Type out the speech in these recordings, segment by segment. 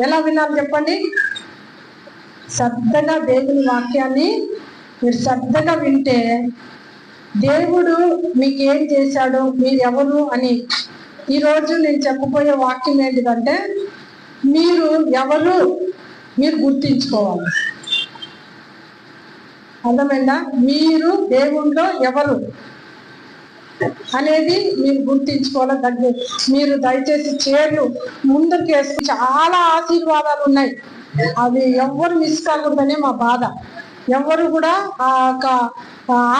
ఎలా వినాలి చెప్పండి? శ్రద్ధగా దేవుని వాక్యాన్ని మీరు శ్రద్ధగా వింటే దేవుడు మీకేం చేశాడో, మీరెవరు అని ఈరోజు నేను చెప్పబోయే వాక్యం ఏంటిదంటే, మీరు ఎవరు మీరు గుర్తించుకోవాలి. అర్థమైందా? మీరు దేవుణ్ణిలో ఎవరు అనేది మీరు గుర్తించుకోవాలి. మీరు దయచేసి చీరలు ముందుకు వేసుకుని చాలా ఆశీర్వాదాలు ఉన్నాయి, అవి ఎవ్వరు మిస్ కాకూడదనే మా బాధ. ఎవరు కూడా ఆ యొక్క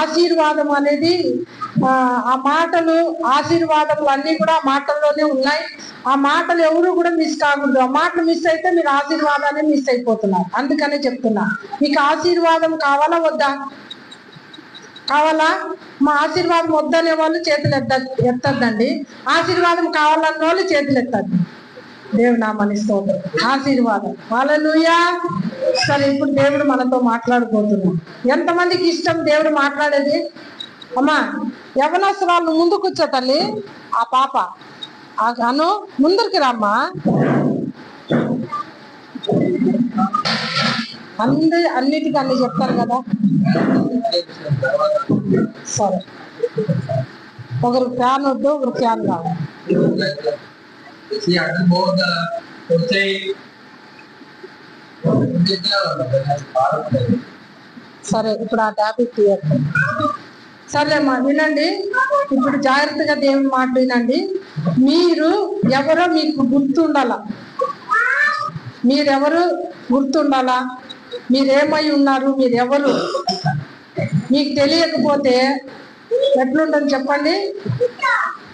ఆశీర్వాదం అనేది ఆ మాటలు ఆశీర్వాదములు అన్నీ కూడా ఆ మాటల్లోనే ఉన్నాయి. ఆ మాటలు ఎవరు కూడా మిస్ కాకూడదు. ఆ మాటలు మిస్ అయితే మీరు ఆశీర్వాదాన్ని మిస్ అయిపోతున్నారు. అందుకనే చెప్తున్నా, మీకు ఆశీర్వాదం కావాలా వద్దా? కావాలా? మా ఆశీర్వాదం వద్దనే వాళ్ళు చేతులు ఎత్తద్దండి, ఆశీర్వాదం కావాలన్న వాళ్ళు చేతులు ఎత్తద్దు. దేవుడు నామని స్తోత్రం. ఆశీర్వాదం. హల్లెలూయా. సరే, ఇప్పుడు దేవుడు మనతో మాట్లాడబోతున్నాడు. ఎంతమందికి ఇష్టం దేవుడు మాట్లాడేది? అమ్మా యవనస్తురాలు ముందు కూర్చో తల్లి. ఆ పాప అను ముందరికి రామ్మా. అన్నిటికీ అన్ని చెప్తారు కదా. సరే, ఒకరు ఫ్యాన్ వద్దు, ఒకరు ఫ్యాన్ కావాలి. సరే, ఇప్పుడు ఆ టాపిక్ క్లియర్. సరేమ్మా వినండి, ఇప్పుడు జాగ్రత్తగా దేవుని మాట వినండి. మీరు ఎవరో మీకు గుర్తుండాలా. మీరెవరు గుర్తుండాలా. మీరేమై ఉన్నారు, మీరెవరు మీకు తెలియకపోతే ఎట్లుంటుంది చెప్పండి?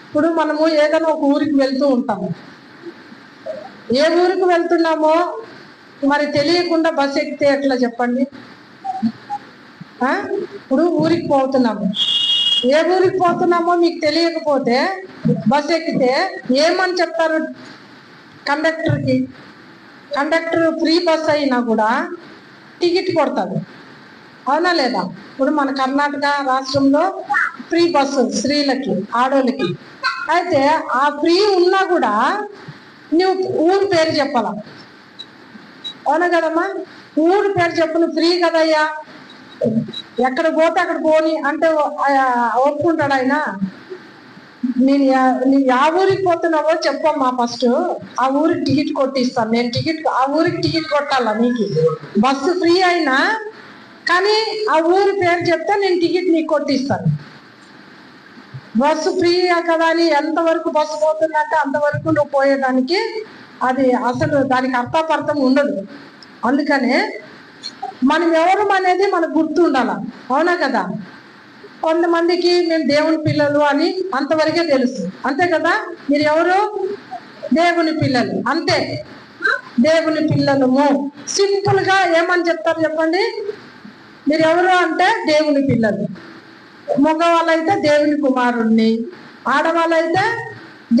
ఇప్పుడు మనము ఏదైనా ఒక ఊరికి వెళ్తూ ఉంటాము. ఏ ఊరికి వెళ్తున్నామో మరి తెలియకుండా బస్సు ఎక్కితే ఎట్లా చెప్పండి? ఇప్పుడు ఊరికి పోతున్నాము, ఏ ఊరికి పోతున్నామో మీకు తెలియకపోతే బస్సు ఎక్కితే ఏమని చెప్తారు కండక్టర్కి? కండక్టర్ ఫ్రీ బస్ అయినా కూడా టికెట్ కొడతాడు, అవునా లేదా? ఇప్పుడు మన కర్ణాటక రాష్ట్రంలో ఫ్రీ బస్సు స్త్రీలకి, ఆడోళ్ళకి. అయితే ఆ ఫ్రీ ఉన్నా కూడా నువ్వు ఊరు పేరు చెప్పాలా, అవునా కదమ్మా? ఊరు పేరు చెప్పను, ఫ్రీ కదయ్యా, ఎక్కడ పోతే అక్కడ పోని అంటే ఒప్పుకుంటాడు ఆయన? నేను ఆ ఊరికి పోతున్నావో చెప్పమ్మా, ఫస్ట్ ఆ ఊరికి టికెట్ కొట్టిస్తాను నేను. ఆ ఊరికి టికెట్ కొట్టాలా నీకు? బస్సు ఫ్రీ అయినా కానీ ఆ ఊరి పేరు చెప్తే నేను టికెట్ నీకు కొట్టిస్తాను. బస్సు ఫ్రీ కదా అని ఎంతవరకు బస్సు పోతుందంటే అంతవరకు నువ్వు పోయేదానికి అది అసలు దానికి అర్థాపర్థం ఉండదు. అందుకనే మనం ఎవరు అనేది మనకు గుర్తు ఉండాల, అవునా కదా? కొంతమందికి మేము దేవుని పిల్లలు అని అంతవరకే తెలుసు, అంతే కదా? మీరు ఎవరు? దేవుని పిల్లలు, అంతే. దేవుని పిల్లలము సింపుల్ గా ఏమని చెప్తారు చెప్పండి? మీరు ఎవరు అంటే దేవుని పిల్లలు. మగవాళ్ళైతే దేవుని కుమారుణ్ణి, ఆడవాళ్ళైతే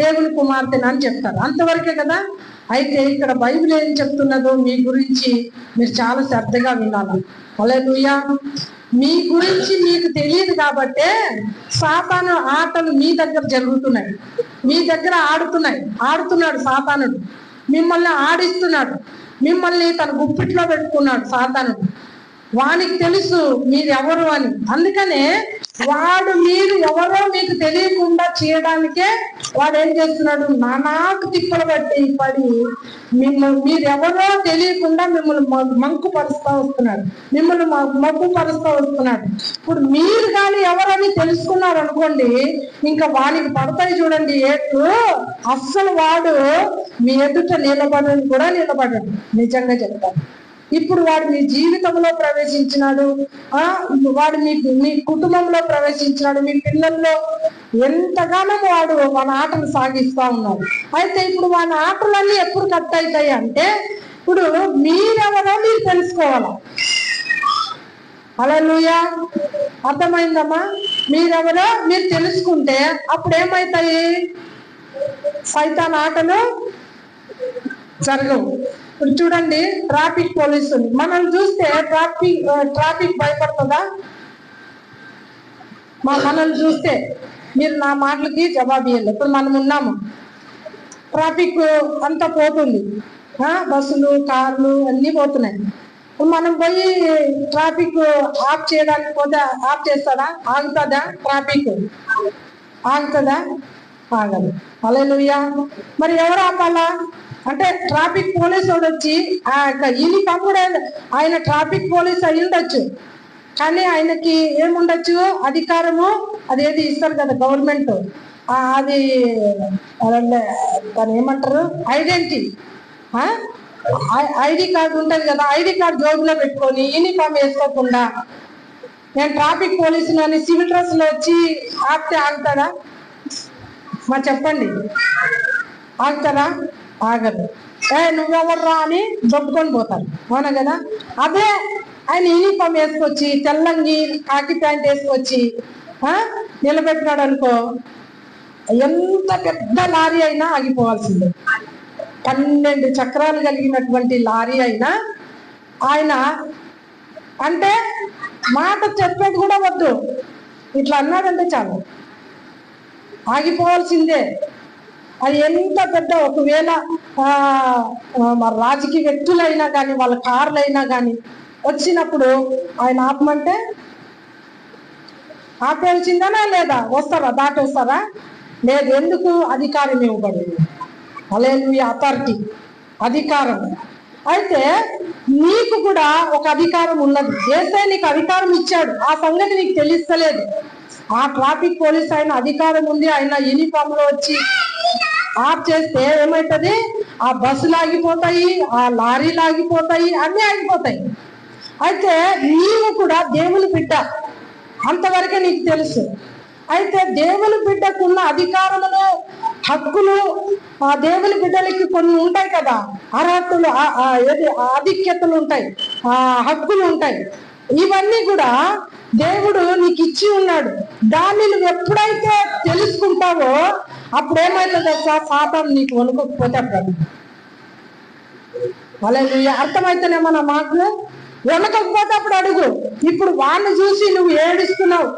దేవుని కుమార్తెని అని చెప్తారు, అంతవరకే కదా. అయితే ఇక్కడ బైబిల్ ఏం చెప్తున్నదో మీ గురించి మీరు చాలా శ్రద్ధగా వినాలి. హల్లెలూయా. మీ గురించి మీకు తెలియదు కాబట్టే సాతాను ఆటలు మీ దగ్గర జరుగుతున్నాయి, మీ దగ్గర ఆడుతున్నాడు సాతానుడు. మిమ్మల్ని ఆడిస్తున్నాడు, మిమ్మల్ని తన గుప్పిట్లో పెట్టుకున్నాడు సాతానుడు. వానికి తెలుసు మీరెవరు అని. అందుకనే వాడు మీరు ఎవరో మీకు తెలియకుండా చేయడానికే వాడు ఏం చేస్తున్నాడు? నానాకు తిప్పలు పడి మీరెవరో తెలియకుండా మిమ్మల్ని మగ్గుపరుస్తూ వస్తున్నాడు, మిమ్మల్ని మగ్గుపరుస్తూ వస్తున్నాడు. ఇప్పుడు మీరు కానీ ఎవరని తెలుసుకున్నారు అనుకోండి, ఇంకా వానికి పడతాయి చూడండి ఏట్లు. అస్సలు వాడు మీ ఎదుట నిలబడని కూడా నిలబడడు, నిజంగా చెప్తాను. ఇప్పుడు వాడు మీ జీవితంలో ప్రవేశించినాడు, వాడు మీ కుటుంబంలో ప్రవేశించినాడు, మీ పిల్లల్లో ఎంతగానో వాడు మన ఆటలు సాగిస్తా ఉన్నాడు. అయితే ఇప్పుడు వాని ఆటలన్నీ ఎప్పుడు కట్ అవుతాయి అంటే, ఇప్పుడు మీరెవరో మీరు తెలుసుకోవాలా. హల్లెలూయా. అర్థమైందమ్మా? మీరెవరో మీరు తెలుసుకుంటే అప్పుడు ఏమవుతాయి? సైతాన్ ఆటలు జరగవు. ఇప్పుడు చూడండి, ట్రాఫిక్ పోలీసులు మనల్ని చూస్తే ట్రాఫిక్ భయపడుతుందా? మనల్ని చూస్తే మీరు నా మాటలకి జవాబు ఇవ్వాలి. ఇప్పుడు మనం ఉన్నాము, ట్రాఫిక్ అంతా పోతుంది, బస్సులు, కార్లు అన్నీ పోతున్నాయి. మనం పోయి ట్రాఫిక్ ఆఫ్ చేయడానికి పోతే ఆఫ్ చేస్తాడా? ఆగుతుందా? ట్రాఫిక్ ఆగుతుందా? ఆగదు. హల్లెలూయా. మరి ఎవరు ఆపాలా అంటే ట్రాఫిక్ పోలీసు వాడు వచ్చి ఆ యొక్క యూనిఫామ్ కూడా ఆయన ట్రాఫిక్ పోలీస్ అయి ఉండొచ్చు, కానీ ఆయనకి ఏముండొచ్చు? అధికారము అదేది ఇస్తారు కదా గవర్నమెంట్, అది దాన్ని ఏమంటారు? ఐడి కార్డు ఉంటుంది కదా, ఐడి కార్డు జోబులో పెట్టుకొని యూనిఫామ్ వేసుకోకుండా నేను ట్రాఫిక్ పోలీసులు అని సివిల్ డ్రెస్ లో వచ్చి ఆపితే ఆగుతాడా? మా చెప్పండి, ఆగుతారా? ఆగదు. నువ్వెవర్రా అని దొబ్బుకొని పోతారు, అవునా కదా? అదే ఆయన యూనిఫామ్ వేసుకొచ్చి తెల్లంగి కాకి ప్యాంట్ వేసుకొచ్చి నిలబెట్టినాడు అనుకో, ఎంత పెద్ద లారీ అయినా ఆగిపోవాల్సిందే. 12 చక్రాలు కలిగినటువంటి లారీ అయినా ఆయన అంటే మాట చెప్పేది కూడా వద్దు, ఇట్లా అన్నాడంటే చాలు ఆగిపోవాల్సిందే. అది ఎంత పెద్ద, ఒకవేళ రాజకీయ వ్యక్తులైనా కానీ వాళ్ళ కార్లు అయినా కానీ వచ్చినప్పుడు ఆయన ఆపమంటే ఆపేయాల్సిందేనా లేదా? వస్తారా? దాటేస్తారా? లేదు. ఎందుకు? అధికారం ఇవ్వబడింది. హల్లెలూయా. అథారిటీ, అధికారం. అయితే నీకు కూడా ఒక అధికారం ఉన్నది. యేసయ్య నీకు అధికారం ఇచ్చాడు, ఆ సంగతి నీకు తెలుస్తలేదు. ఆ ట్రాఫిక్ పోలీస్ ఆయన అధికారం ఉంది, ఆయన యూనిఫామ్ లో వచ్చి ఆఫ్ చేస్తే ఏమవుతుంది? ఆ బస్సులు ఆగిపోతాయి, ఆ లారీలు ఆగిపోతాయి, అన్నీ ఆగిపోతాయి. అయితే నీవు కూడా దేవుని బిడ్డ, అంతవరకే నీకు తెలుసు. అయితే దేవుని బిడ్డకున్న అధికారములు, హక్కులు ఆ దేవుని బిడ్డలకి కొన్ని ఉంటాయి కదా, అర్హతలు, ఆధిక్యతలు ఉంటాయి, హక్కులు ఉంటాయి. ఇవన్నీ కూడా దేవుడు నీకు ఇచ్చి ఉన్నాడు. దాన్ని నువ్వు ఎప్పుడైతే తెలుసుకుంటావో అప్పుడు ఏమవుతుంది? సాతాను నీకు వణుకోకపోతే అప్పుడు హల్లెలూయా. అర్థమైతేనేమో నా మాటలు? వణకకపోతే అప్పుడు అడుగు. ఇప్పుడు వాడిని చూసి నువ్వు ఏడుస్తున్నావు,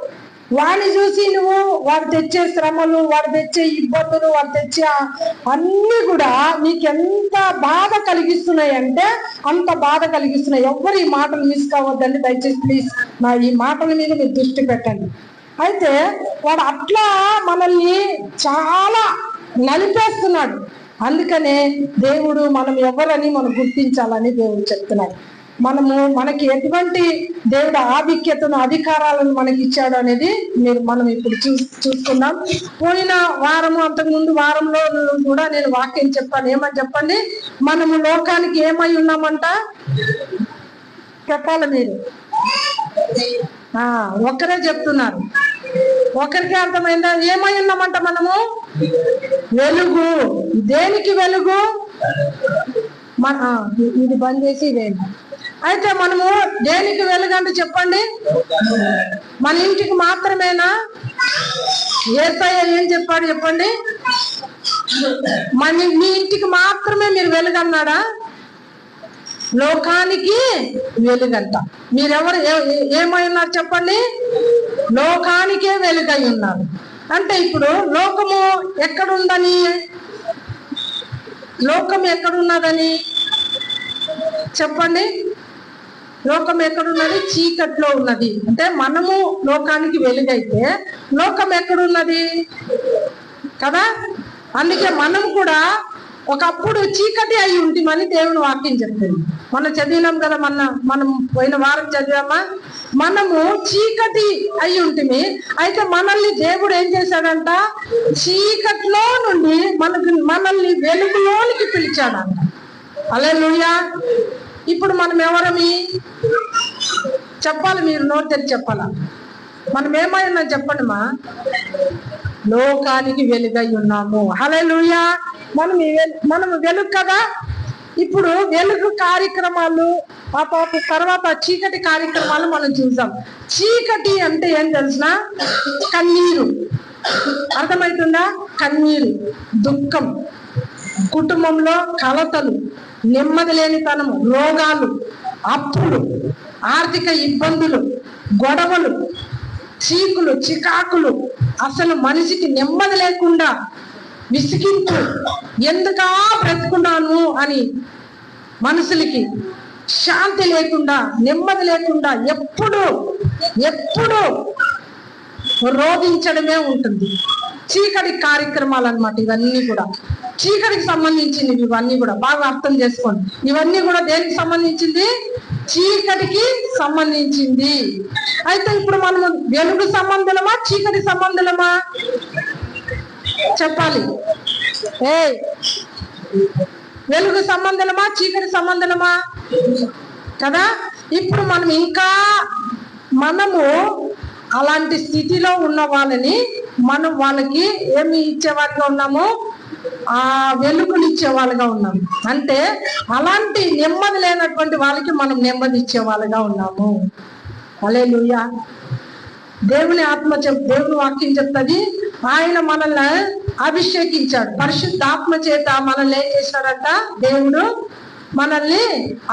వాడిని చూసి నువ్వు వాడు తెచ్చే శ్రమలు, వాడు తెచ్చే ఇబ్బందులు, వాడు తెచ్చే అన్నీ కూడా నీకెంత బాధ కలిగిస్తున్నాయి అంటే అంత బాధ కలిగిస్తున్నాయి. ఎవ్వరు ఈ మాటలు మిస్ కావద్దండి దయచేసి, ప్లీజ్ నా ఈ మాటల మీద మీరు దృష్టి పెట్టండి. అయితే వాడు అట్లా మనల్ని చాలా నలిపేస్తున్నాడు. అందుకనే దేవుడు మనం ఎవరని మనం గుర్తించాలని దేవుడు చెప్తున్నాడు. మనకి ఎటువంటి దేవుడు ఆధిక్యతను, అధికారాలను మనకి ఇచ్చాడు అనేది మనం ఇప్పుడు చూసుకుందాం. పోయిన వారము, అంతకుముందు వారంలో కూడా నేను వాక్యం చెప్పాను. ఏమని చెప్పండి? మనము లోకానికి ఏమై ఉన్నామంట చెప్పాలి మీరు. ఒక్కరే చెప్తున్నారు, ఒకరికి అర్థమైందా? ఏమై ఉన్నామంట మనము? వెలుగు. దేనికి వెలుగు? ఇది బంద్ చేసి ఇదేంటి? అయితే మనము దేనికి వెలుగంటే చెప్పండి? మన ఇంటికి మాత్రమేనా? యేసయ్య ఏం చెప్పాడు చెప్పండి? మీ ఇంటికి మాత్రమే మీరు వెలుగన్నాడా? లోకానికి వెలుగంట. మీరెవరు ఏమై ఉన్నారు చెప్పండి? లోకానికే వెలుగై ఉన్నారు. అంటే ఇప్పుడు లోకము ఎక్కడుందని, లోకం ఎక్కడున్నదని చెప్పండి? లోకం ఎక్కడున్నది? చీకట్లో ఉన్నది. అంటే మనము లోకానికి వెలుగైతే లోకం ఎక్కడున్నది కదా? అందుకే మనం కూడా ఒకప్పుడు చీకటి అయి ఉంటిమని దేవుని వాక్యం చెప్తుంది. మనం చదివినాం కదా, మనం పోయిన వారం చదివామా? మనము చీకటి అయి ఉంటిమి. అయితే మనల్ని దేవుడు ఏం చేశాడంట? చీకట్లో నుండి మనల్ని వెలుగులోనికి పిలిచాడంట. హల్లెలూయా. ఇప్పుడు మనం ఎవరమి చెప్పాలి? మీరు నోరు తెరిచి చెప్పాలా? మనం ఏమై ఉన్నాం చెప్పండి మా? లోకానికి వెలుగై ఉన్నాము. హల్లెలూయా. మనం వెలుగు కదా. ఇప్పుడు వెలుగు కార్యక్రమాలు, ఆ తర్వాత చీకటి కార్యక్రమాలు మనం చూసాం. చీకటి అంటే ఏం తెలిసిన? కన్నీరు. అర్థమవుతుందా? కన్నీరు, దుఃఖం, కుటుంబంలో కలతలు, నెమ్మది లేనితనము, రోగాలు, అప్పులు, ఆర్థిక ఇబ్బందులు, గొడవలు, చీకులు, చికాకులు, అసలు మనిషికి నెమ్మది లేకుండా విసిగించు, ఎందుకా బ్రతుకున్నాను అని మనుషులకి శాంతి లేకుండా, నెమ్మది లేకుండా ఎప్పుడు రోధించడమే ఉంటుంది. చీకటి కార్యక్రమాలు అన్నమాట ఇవన్నీ కూడా. చీకటికి సంబంధించినవి ఇవన్నీ కూడా బాగా అర్థం చేసుకోండి. ఇవన్నీ కూడా దేనికి సంబంధించింది? చీకటికి సంబంధించింది. అయితే ఇప్పుడు మనము వెలుగు సంబంధులమా చీకటి సంబంధులమా చెప్పాలి. వెలుగు సంబంధులమా చీకటి సంబంధులమా కదా? ఇప్పుడు మనము అలాంటి స్థితిలో ఉన్న వాళ్ళని మనం వాళ్ళకి ఏమి ఇచ్చేవాళ్ళుగా ఉన్నాము? ఆ వెలుగులు ఇచ్చే వాళ్ళుగా ఉన్నాము. అంటే అలాంటి నెమ్మది లేనటువంటి వాళ్ళకి మనం నెమ్మది ఇచ్చే వాళ్ళుగా ఉన్నాము. హల్లెలూయా. దేవుని వాక్యం చెప్తుంది, ఆయన మనల్ని అభిషేకించాడు. పరిశుద్ధాత్మ చేత మనల్ని ఏం చేశాడంట? దేవుడు మనల్ని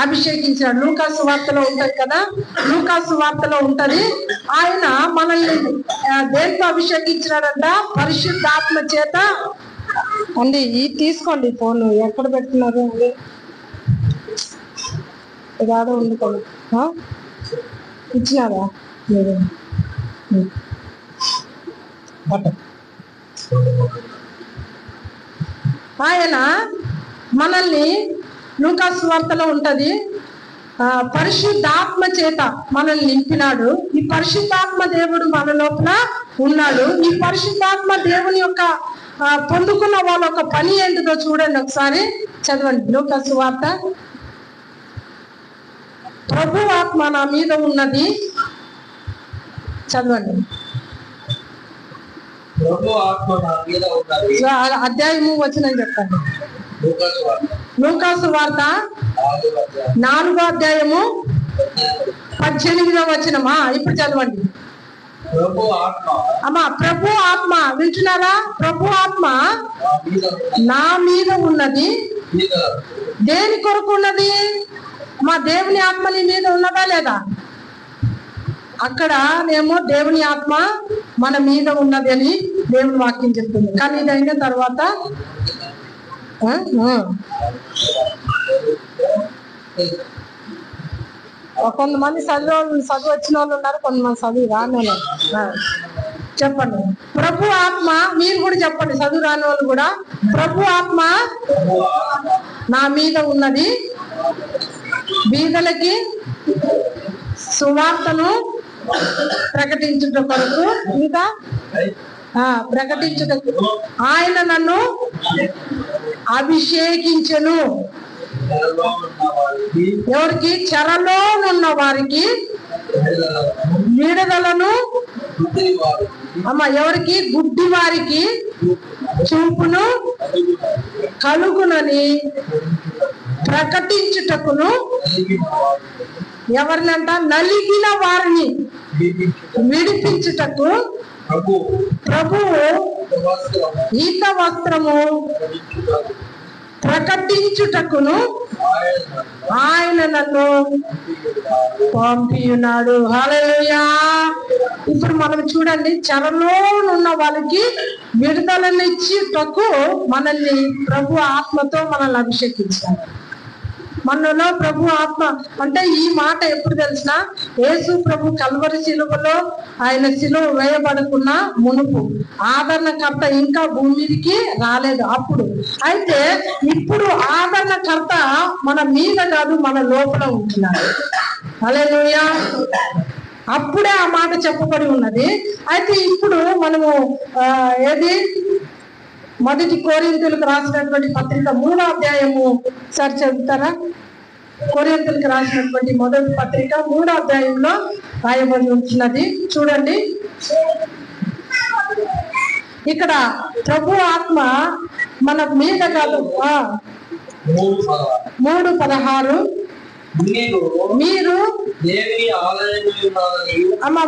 అభిషేకించాడు. లూకాసు వార్తలో ఉంటది కదా, లూకాసు వార్తలో ఉంటది. ఆయన మనల్ని దేంతో అభిషేకించాడంట? పరిశుద్ధాత్మ చేత. అండి ఇది తీసుకోండి, ఫోన్ ఎక్కడ పెడుతున్నారు అండి? ఇదాడో ఉండుకోండి. ఇచ్చినారా? ఆయన మనల్ని లూకాసు వార్తలో ఉంటది, పరిశుద్ధాత్మ చేత మనల్ని నింపినాడు. ఈ పరిశుద్ధాత్మ దేవుడు మన లోపల ఉన్నాడు. ఈ పరిశుద్ధాత్మ దేవుని యొక్క పొందుకున్న వాళ్ళ ఒక పని ఏంటిదో చూడండి, ఒకసారి చదవండి. లూకాసు వార్త. ప్రభు ఆత్మ నా మీద ఉన్నది. చదవండి. అధ్యాయము వచనం చెప్పండి. లూకాసు వార్త 4వ అధ్యాయము 18వ వచనమా? ఇప్పుడు చదవండి. అమ్మా, ప్రభు ఆత్మ వింటున్నారా? ప్రభు ఆత్మ నా మీద ఉన్నది. దేని కొరకు ఉన్నది? మా దేవుని ఆత్మ నీ మీద ఉన్నదా లేదా? అక్కడ ఏమో దేవుని ఆత్మ మన మీద ఉన్నది అని దేవుని వాక్యం చెప్తుంది. కానీ ఇది అయిన తర్వాత కొంతమంది చదువు వచ్చిన వాళ్ళు ఉన్నారు, కొంతమంది చదువు రాని వాళ్ళు. చెప్పండి. ప్రభు ఆత్మ, మీరు కూడా చెప్పండి, చదువు రాని వాళ్ళు కూడా. ప్రభు ఆత్మ నా మీద ఉన్నది, బీదలకి సువార్తను ప్రకటించుట కొరకు, ఇంకా ప్రకటించుటకు ఆయన నన్ను అభిషేకించెను. ఎవరికి? చెరలో ఉన్న వారికి విడుదలను. ఎవరికి? గుడ్డి వారికి చూపును కలుగునని ప్రకటించుటకును. ఎవరినంట? నలిగిన వారిని విడిపించుటకు ప్రభువు ఈత వస్త్రము ప్రకటించుటకును ఆయన నన్ను పంపియున్నాడు. హల్లెలూయా. ఇప్పుడు మనం చూడండి, చెరలో ఉన్న వాళ్ళకి విడుదలనిచ్చుటకు మనల్ని ప్రభు ఆత్మతో మనల్ని అభిషేకించాడు. మనలో ప్రభు ఆత్మ అంటే ఈ మాట ఎప్పుడు తెలిసిన? యేసు ప్రభు కల్వరి శిలువలో ఆయన శిలువ వేయబడుకున్న మునుపు, ఆదరణకర్త ఇంకా భూమి మీదకి రాలేదు అప్పుడు. అయితే ఇప్పుడు ఆదరణకర్త మన మీద కాదు, మన లోపల ఉంటున్నాడు. హల్లెలూయా. అప్పుడే ఆ మాట చెప్పబడి ఉన్నది. అయితే ఇప్పుడు మనము ఏది మొదటి కొరింథీయులకు రాసినటువంటి పత్రిక 3వ అధ్యాయము సార్ చదువుతారా? కొరింథీయులకు రాసినటువంటి మొదటి పత్రిక 3వ అధ్యాయంలో రాయబడి ఉంటున్నది. చూడండి, ఇక్కడ ప్రభు ఆత్మ మన మీద కాదు. 3:16 మీరు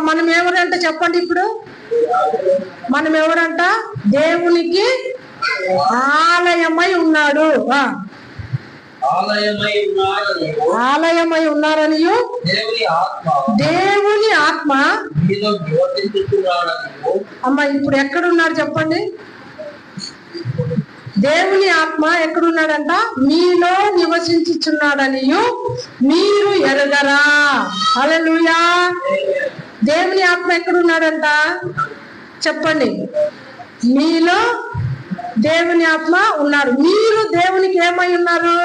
మనం ఎవరంట చెప్పండి. ఇప్పుడు మనం ఎవరంట? దేవునికి ఆలయమై ఉన్నాడు. ఆలయమై ఉన్నారని దేవుని ఆత్మ. ఇప్పుడు ఎక్కడున్నారు చెప్పండి? దేవుని ఆత్మ ఎక్కడున్నాడంట? మీలో నివసించుచున్నాడనియు మీరు ఎరుగరా. హల్లెలూయా. దేవుని ఆత్మ ఎక్కడున్నాడంట చెప్పండి? మీలో దేవుని ఆత్మ ఉన్నారు. మీరు దేవునికి ఏమై ఉన్నారు?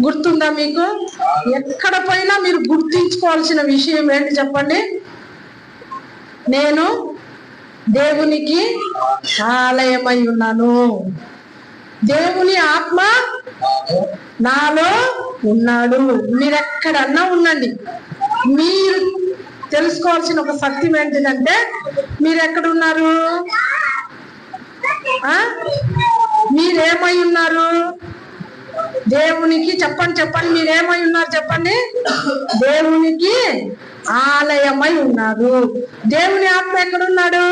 గుర్తుందా మీకు? ఎక్కడ పోయినా మీరు గుర్తించుకోవాల్సిన విషయం ఏంటి చెప్పండి? నేను దేవునికి ఆలయమై ఉన్నాను. దేవుని ఆత్మ నాలో ఉన్నాడు. మీరు ఎక్కడన్నా ఉండండి, మీరు తెలుసుకోవాల్సిన ఒక సత్యం ఏంటిదంటే, మీరు ఎక్కడున్నారు? మీరేమై ఉన్నారు? దేవునికి చెప్పండి, మీరేమై ఉన్నారు చెప్పండి? దేవునికి ఆలయమై ఉన్నారు. దేవుని ఆత్మ ఎక్కడున్నాడు?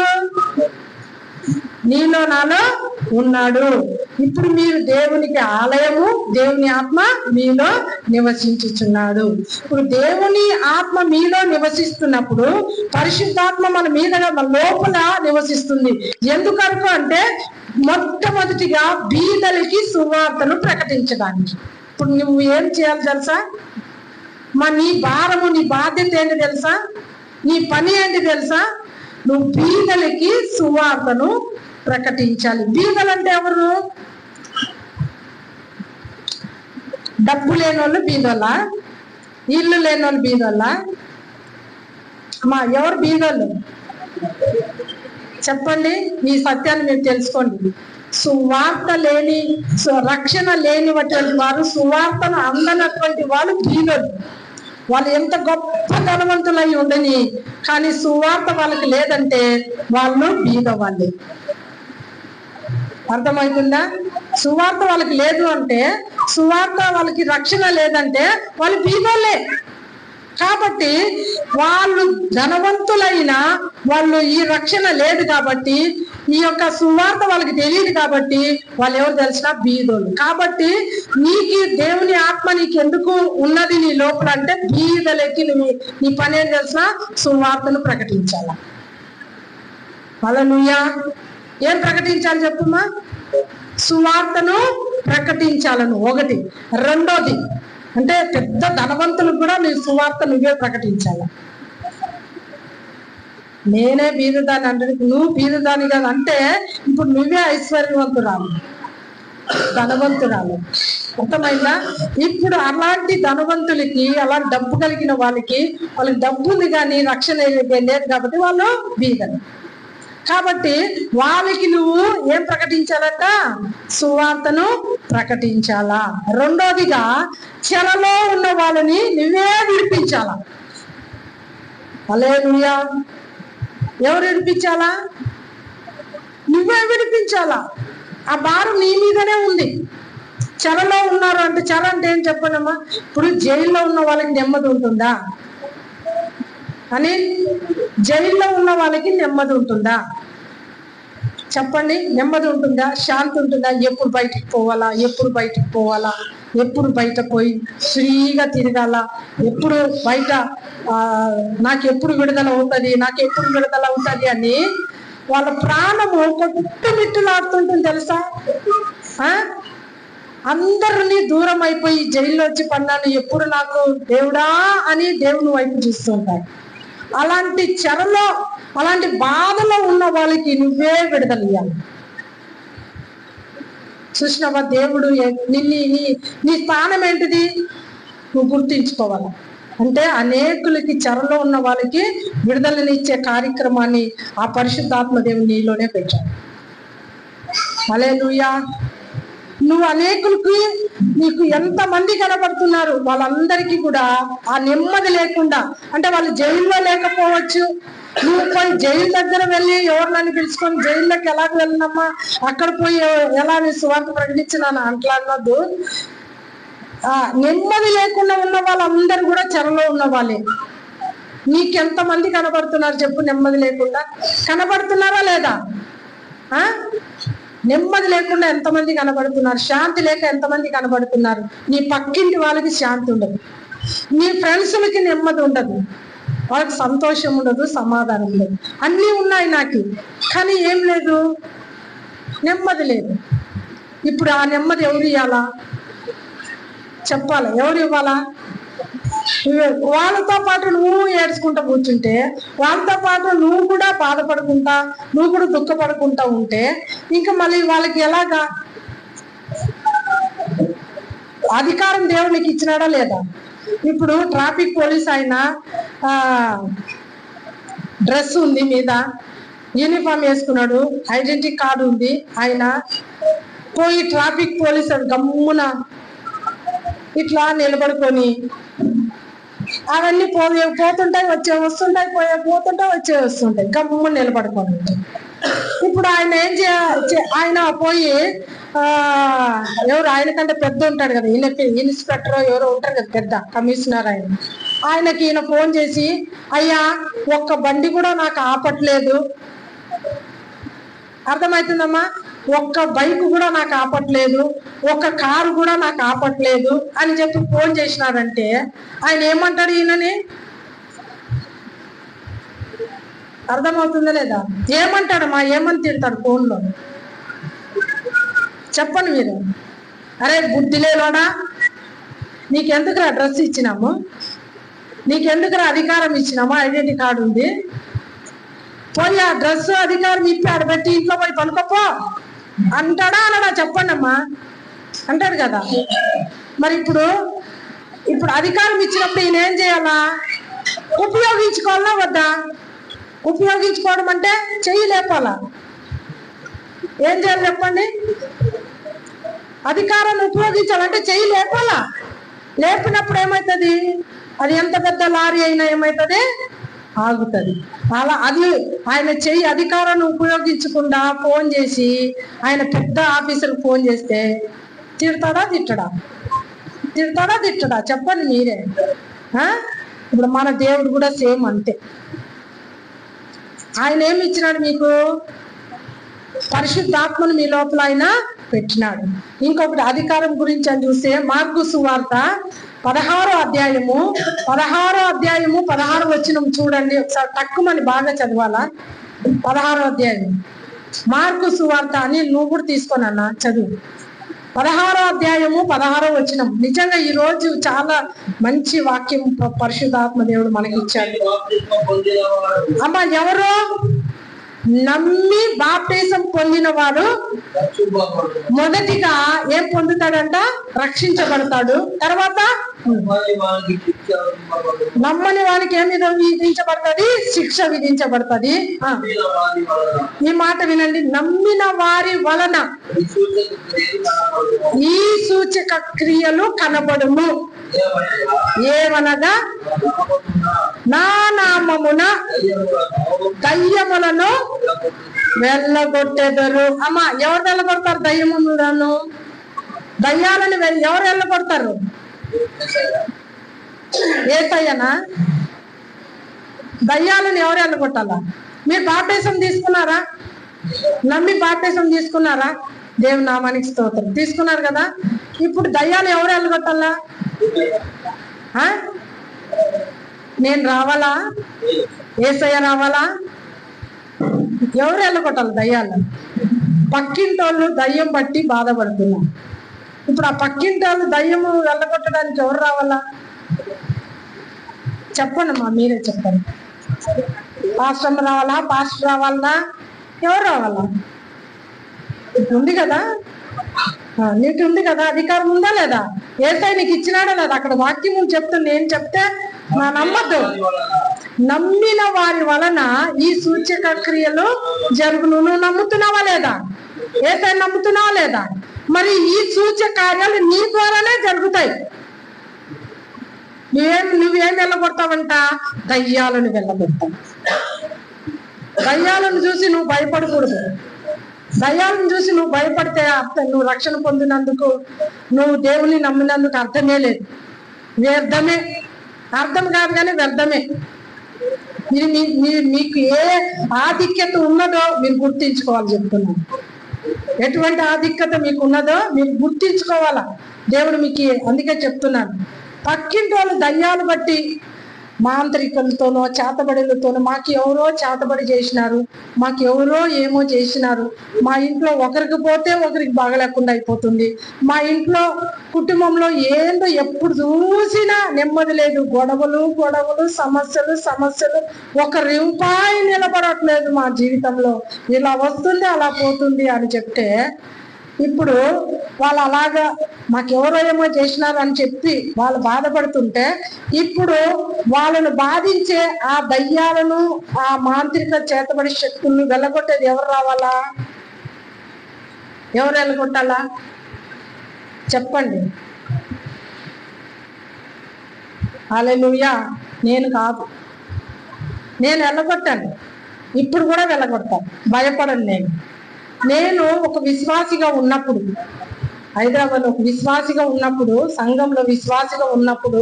నీలో నాలో ఉన్నాడు. ఇప్పుడు మీరు దేవునికి ఆలయము, దేవుని ఆత్మ మీలో నివసించుచున్నాడు. ఇప్పుడు దేవుని ఆత్మ మీలో నివసిస్తున్నప్పుడు పరిశుద్ధాత్మ మన మీద మన లోపల నివసిస్తుంది. ఎందుకనుకో అంటే మొట్టమొదటిగా బీదలకి సువార్తను ప్రకటించడానికి. ఇప్పుడు నువ్వు ఏం చేయాలి తెలుసా? నీ భారము, నీ బాధ్యత ఏంటి తెలుసా? నీ పని ఏంటి తెలుసా? నువ్వు బీదలకి సువార్తను ప్రకటించాలి. బీదలంటే ఎవరు? డబ్బు లేని వాళ్ళు బీదోళ్ళ? ఇల్లు లేని వాళ్ళు బీదోళ్ళ? ఎవరు బీదోళ్ళు చెప్పండి? ఈ సత్యాన్ని మీరు తెలుసుకోండి. సువార్త లేని, రక్షణ లేనిటువంటి వారు, సువార్తను అందనటువంటి వాళ్ళు బీదోళ్ళు. వాళ్ళు ఎంత గొప్ప ధనవంతులై ఉండని, కానీ సువార్త వాళ్ళకి లేదంటే వాళ్ళు బీద వాళ్ళే. అర్థమవుతుందా? సువార్త వాళ్ళకి లేదు అంటే, సువార్త వాళ్ళకి రక్షణ లేదంటే వాళ్ళు బీదోళ్ళే. కాబట్టి వాళ్ళు ధనవంతులైనా వాళ్ళు ఈ రక్షణ లేదు కాబట్టి, ఈ యొక్క సువార్త వాళ్ళకి తెలియదు కాబట్టి వాళ్ళు ఎవరు తెలిసినా బీదోళ్ళు. కాబట్టి నీకు దేవుని ఆత్మ నీకు ఎందుకు ఉన్నది నీ లోపల అంటే, బీదలకి నీ పని ఏం తెలిసినా సువార్తను ప్రకటించాల. హల్లెలూయా. ఏం ప్రకటించాలి చెప్పుమా? సువార్తను ప్రకటించాలను ఒకటి. రెండోది అంటే పెద్ద ధనవంతులకు కూడా నీ సువార్త నువ్వే ప్రకటించాల. నేనే బీదదాని అంటే నువ్వు బీదదాని కాదు అంటే ఇప్పుడు నువ్వే ఐశ్వర్యవంతురాలు, ధనవంతురాలు. అర్థమైందా? ఇప్పుడు అలాంటి ధనవంతులకి, అలా డబ్బు కలిగిన వాళ్ళకి డబ్బు ఉంది కానీ రక్షణ లేదు కాబట్టి వాళ్ళు బీదలు. కాబట్టి వాళ్ళకి నువ్వు ఏం ప్రకటించాలంట? సువార్తను ప్రకటించాలా. రెండోదిగా చెరలో ఉన్న వాళ్ళని నువ్వే విడిపించాలా. హల్లెలూయా. ఎవరు విడిపించాలా? నువ్వే విడిపించాలా. ఆ భారం నీ మీదనే ఉంది. చెరలో ఉన్నారు అంటే, చెర అంటే ఏం చెప్పండమ్మా? ఇప్పుడు జైల్లో ఉన్న వాళ్ళకి నెమ్మది ఉంటుందా అని? జైల్లో ఉన్న వాళ్ళకి నెమ్మది ఉంటుందా చెప్పండి? నెమ్మది ఉంటుందా? శాంతి ఉంటుందా? ఎప్పుడు బయటికి పోవాలా, ఎప్పుడు బయట పోయి ఫ్రీగా తిరగాల, ఎప్పుడు బయట నాకు ఎప్పుడు విడుదల అవుతుంది అని వాళ్ళ ప్రాణము కొట్టుమిట్టులాడుతుంటుంది తెలుసా? అందరినీ దూరం అయిపోయి జైల్లో వచ్చి పన్నాను, ఎప్పుడు నాకు దేవుడా అని దేవుని వైపు చూస్తుంటారు. అలాంటి చెరలో, అలాంటి బాధలో ఉన్న వాళ్ళకి నువ్వే విడుదల ఇవ్వాలి. చూసినావా? దేవుడు నీ స్థానం ఏంటిది నువ్వు గుర్తించుకోవాలి. అంటే అనేకులకి, చెరలో ఉన్న వాళ్ళకి విడుదలనిచ్చే కార్యక్రమాన్ని ఆ పరిశుద్ధాత్మ దేవుడు నీలోనే పెట్టాడు. హల్లెలూయా. నువ్వు అనేకులకి, నీకు ఎంతమంది కనబడుతున్నారు, వాళ్ళందరికీ కూడా ఆ నెమ్మది లేకుండా, అంటే వాళ్ళు జైల్లో లేకపోవచ్చు, నువ్వు పోయి జైలు దగ్గర వెళ్ళి ఎవరినని పిలుచుకొని జైల్లోకి ఎలాగ వెళ్ళినమ్మా, అక్కడ పోయి ఎలా నీ సువార్త ప్రకటించినాను అంట్లాడద్దు. నెమ్మది లేకుండా ఉన్న వాళ్ళందరూ కూడా చెరలో ఉన్న వాళ్ళే. నీకెంతమంది కనబడుతున్నారు చెప్పు? నెమ్మది లేకుండా కనబడుతున్నారా లేదా? నెమ్మది లేకుండా ఎంతమంది కనబడుతున్నారు? శాంతి లేక ఎంతమంది కనబడుతున్నారు? నీ పక్కింటి వాళ్ళకి శాంతి ఉండదు, నీ ఫ్రెండ్స్లకి నెమ్మది ఉండదు, వాళ్ళకి సంతోషం ఉండదు, సమాధానం ఉండదు. అన్నీ ఉన్నాయి నాకు, కానీ ఏం లేదు. నెమ్మది లేదు. ఇప్పుడు ఆ నెమ్మది ఎవరు ఇవ్వాలా చెప్పాలి? ఎవరు ఇవ్వాలా? వాళ్ళతో పాటు నువ్వు ఏడ్చుకుంటా కూర్చుంటే, వాళ్ళతో పాటు నువ్వు కూడా బాధపడుకుంటా, నువ్వు కూడా దుఃఖపడుకుంటా ఉంటే ఇంకా మళ్ళీ వాళ్ళకి ఎలాగా? అధికారం దేవునికి ఇచ్చినాడా లేదా? ఇప్పుడు ట్రాఫిక్ పోలీస్ ఆయన డ్రెస్ ఉంది, మీద యూనిఫామ్ వేసుకున్నాడు, ఐడెంటిటీ కార్డు ఉంది, ఆయన పోయి ట్రాఫిక్ పోలీస్ గమ్మున ఇట్లా నిలబడుకొని అవన్నీ పోతుంటాయి వస్తుంటాయి, వస్తుంటాయి, గమ్మున నిలబడుకొని. ఇప్పుడు ఆయన ఏం ఆయన పోయి ఎవరు ఆయన కంటే పెద్ద ఉంటాడు కదా, ఇన్స్పెక్టర్ ఎవరో ఉంటారు కదా, పెద్ద కమిషనర్ ఆయనకి ఈయన ఫోన్ చేసి, అయ్యా ఒక్క బండి కూడా నాకు ఆపట్లేదు, అర్థమవుతుందమ్మా, ఒక్క బైక్ కూడా నాకు ఆపట్లేదు, ఒక్క కారు కూడా నాకు ఆపట్లేదు అని చెప్పి ఫోన్ చేసినారంటే ఆయన ఏమంటాడు? ఈయనని అర్థమవుతుందా లేదా? ఏమంటాడమ్మా? ఏమని తిడతాడు ఫోన్లో? చెప్పండి మీరు. అరే బుద్ధి లేవాడా, నీకెందుకురా డ్రెస్ ఇచ్చినాము, నీకెందుకురా అధికారం ఇచ్చినాము, ఐడెంటిటీ కార్డు ఉంది, పోయి ఆ డ్రెస్ అధికారం ఇప్పి ఆడబెట్టి ఇంట్లో పోయి పనుకోపో అంటాడా అనడా? చెప్పండి అమ్మా. అంటాడు కదా. మరి ఇప్పుడు అధికారం ఇచ్చినప్పుడు ఈయన ఏం చేయాలా? ఉపయోగించుకోవాలా వద్దా? ఉపయోగించుకోవడం అంటే చెయ్యి లేపాలా. ఏం చేయాలి చెప్పండి? అధికారాన్ని ఉపయోగించాలంటే చెయ్యి లేపాలా. లేపినప్పుడు ఏమవుతుంది? అది ఎంత పెద్ద లారీ అయినా ఏమవుతుంది? ఆగుతుంది. అలా అది ఆయన చెయ్యి అధికారాన్ని ఉపయోగించకుండా ఫోన్ చేసి ఆయన పెద్ద ఆఫీసర్కి ఫోన్ చేస్తే తిడతాడా తిట్టడా? తిడతాడా తిట్టడా? చెప్పండి మీరే. ఇప్పుడు మన దేవుడు కూడా సేమ్ అంతే. ఆయన ఏమి ఇచ్చినాడు మీకు? పరిశుద్ధాత్మను మీ లోపల ఆయన పెట్టినాడు. ఇంకొకటి అధికారం గురించి అని చూస్తే మార్కు సువార్త 16వ అధ్యాయము 16 వచనం చూడండి ఒకసారి, తక్కువని బాగా చదవాలా. 16వ అధ్యాయం మార్కు సువార్త అని నువ్వు కూడా తీసుకొనన్నా చదువు. 16వ అధ్యాయము 16వ వచనం. నిజంగా ఈ రోజు చాలా మంచి వాక్యం పరిశుద్ధాత్మ దేవుడు మనకి ఇచ్చాడు. అమ్మా ఎవరు? నమ్మి బాప్టిజం పొందిన వాడు మొదటిగా ఏం పొందుతాడంట? రక్షించబడతాడు. తర్వాత నమ్మని వానికి ఏమి విధించబడుతుంది? శిక్ష విధించబడుతుంది. ఈ మాట వినండి. నమ్మిన వారి వలన ఈ సూచక క్రియలు కనబడును. ఏమనగా నా నామమున దయ్యములను వెళ్ళగొట్టెదరు. అమ్మా ఎవరు వెళ్ళగొడతారు? దయ్యములను, దయ్యాలని ఎవరు వెళ్ళగొడతారు? యేసయ్యనా? దయ్యాలను ఎవరు వెళ్ళగొట్టాలా? మీరు బాప్టిజం తీసుకున్నారా? నమ్మి బాప్టిజం తీసుకున్నారా? దేవుని నామానికి స్తోత్రం. తీసుకున్నారు కదా. ఇప్పుడు దయ్యాలు ఎవరు వెళ్ళగొట్టాలా? నేను రావాలా? యేసయ్య రావాలా? ఎవరు వెళ్ళగొట్టాలి దయ్యాలు? పక్కింటోళ్ళు దయ్యం బట్టి బాధపడుతున్నారు. ఇప్పుడు ఆ పక్కింటోళ్ళు దయ్యము వెళ్ళగొట్టడానికి ఎవరు రావాలా? చెప్పండి అమ్మా, మీరే చెప్పండి. పాస్టర్ రావాలా? పాస్టర్ రావాలా? ఎవరు రావాలా? ఉంది కదా, నీకు ఉంది కదా, అధికారం ఉందా లేదా? యేసయ్య నీకు ఇచ్చినాడా లేదా? అక్కడ వాక్యం చెప్తుంది. ఏం చెప్తే నా నమ్మద్దు. నమ్మిన వారి వలన ఈ సూచక క్రియలు జరుగును. నువ్వు నమ్ముతున్నావా లేదా? యేసయ్య నమ్ముతున్నావా లేదా? మరి ఈ సూచక కార్యాలు నీ ద్వారానే జరుగుతాయి. నువ్వేం వెళ్ళగొడతావంట? దయ్యాలను వెళ్ళగొడతావు. దయ్యాలను చూసి నువ్వు భయపడకూడదు. దయ్యాలను చూసి నువ్వు భయపడితే నువ్వు రక్షణ పొందినందుకు, నువ్వు దేవుని నమ్మినందుకు అర్థమే లేదు. వ్యర్థమే. అర్థం కాదు కానీ వ్యర్థమే. మీకు ఏ ఆధిక్యత ఉన్నదో మీరు గుర్తించుకోవాలి చెప్తున్నాను. ఎటువంటి ఆధిక్యత మీకు ఉన్నదో మీరు గుర్తించుకోవాలా. దేవుడు మీకు అందుకే చెప్తున్నాను. పక్కింటి వాళ్ళు దయ్యాలు బట్టి మాంత్రికులతోనో చేతబడులతోనో మాకు ఎవరో చేతబడి చేసినారు, మాకు ఎవరో ఏమో చేసినారు, మా ఇంట్లో ఒకరికి పోతే ఒకరికి బాగలేకుండా అయిపోతుంది, మా ఇంట్లో కుటుంబంలో ఏందో ఎప్పుడు చూసినా నెమ్మది లేదు, గొడవలు గొడవలు, సమస్యలు సమస్యలు, ఒక రూపాయి నిలబడట్లేదు మా జీవితంలో, ఇలా వస్తుంది అలా పోతుంది అని చెప్తే, ఇప్పుడు వాళ్ళు అలాగా మాకెవరో ఏమో చేసినారు అని చెప్పి వాళ్ళు బాధపడుతుంటే, ఇప్పుడు వాళ్ళను బాధించే ఆ దయ్యాలను, ఆ మాంత్రిక చేతబడి శక్తులను వెళ్ళగొట్టేది ఎవరు రావాలా? ఎవరు వెళ్ళగొట్టాలా చెప్పండి? హల్లెలూయా. నేను కాదు, నేను వెళ్ళగొట్టాను, ఇప్పుడు కూడా వెళ్ళగొడతాను, భయపడను. నేను ఒక విశ్వాసిగా ఉన్నప్పుడు, హైదరాబాద్లో ఒక విశ్వాసిగా ఉన్నప్పుడు, సంఘంలో విశ్వాసిగా ఉన్నప్పుడు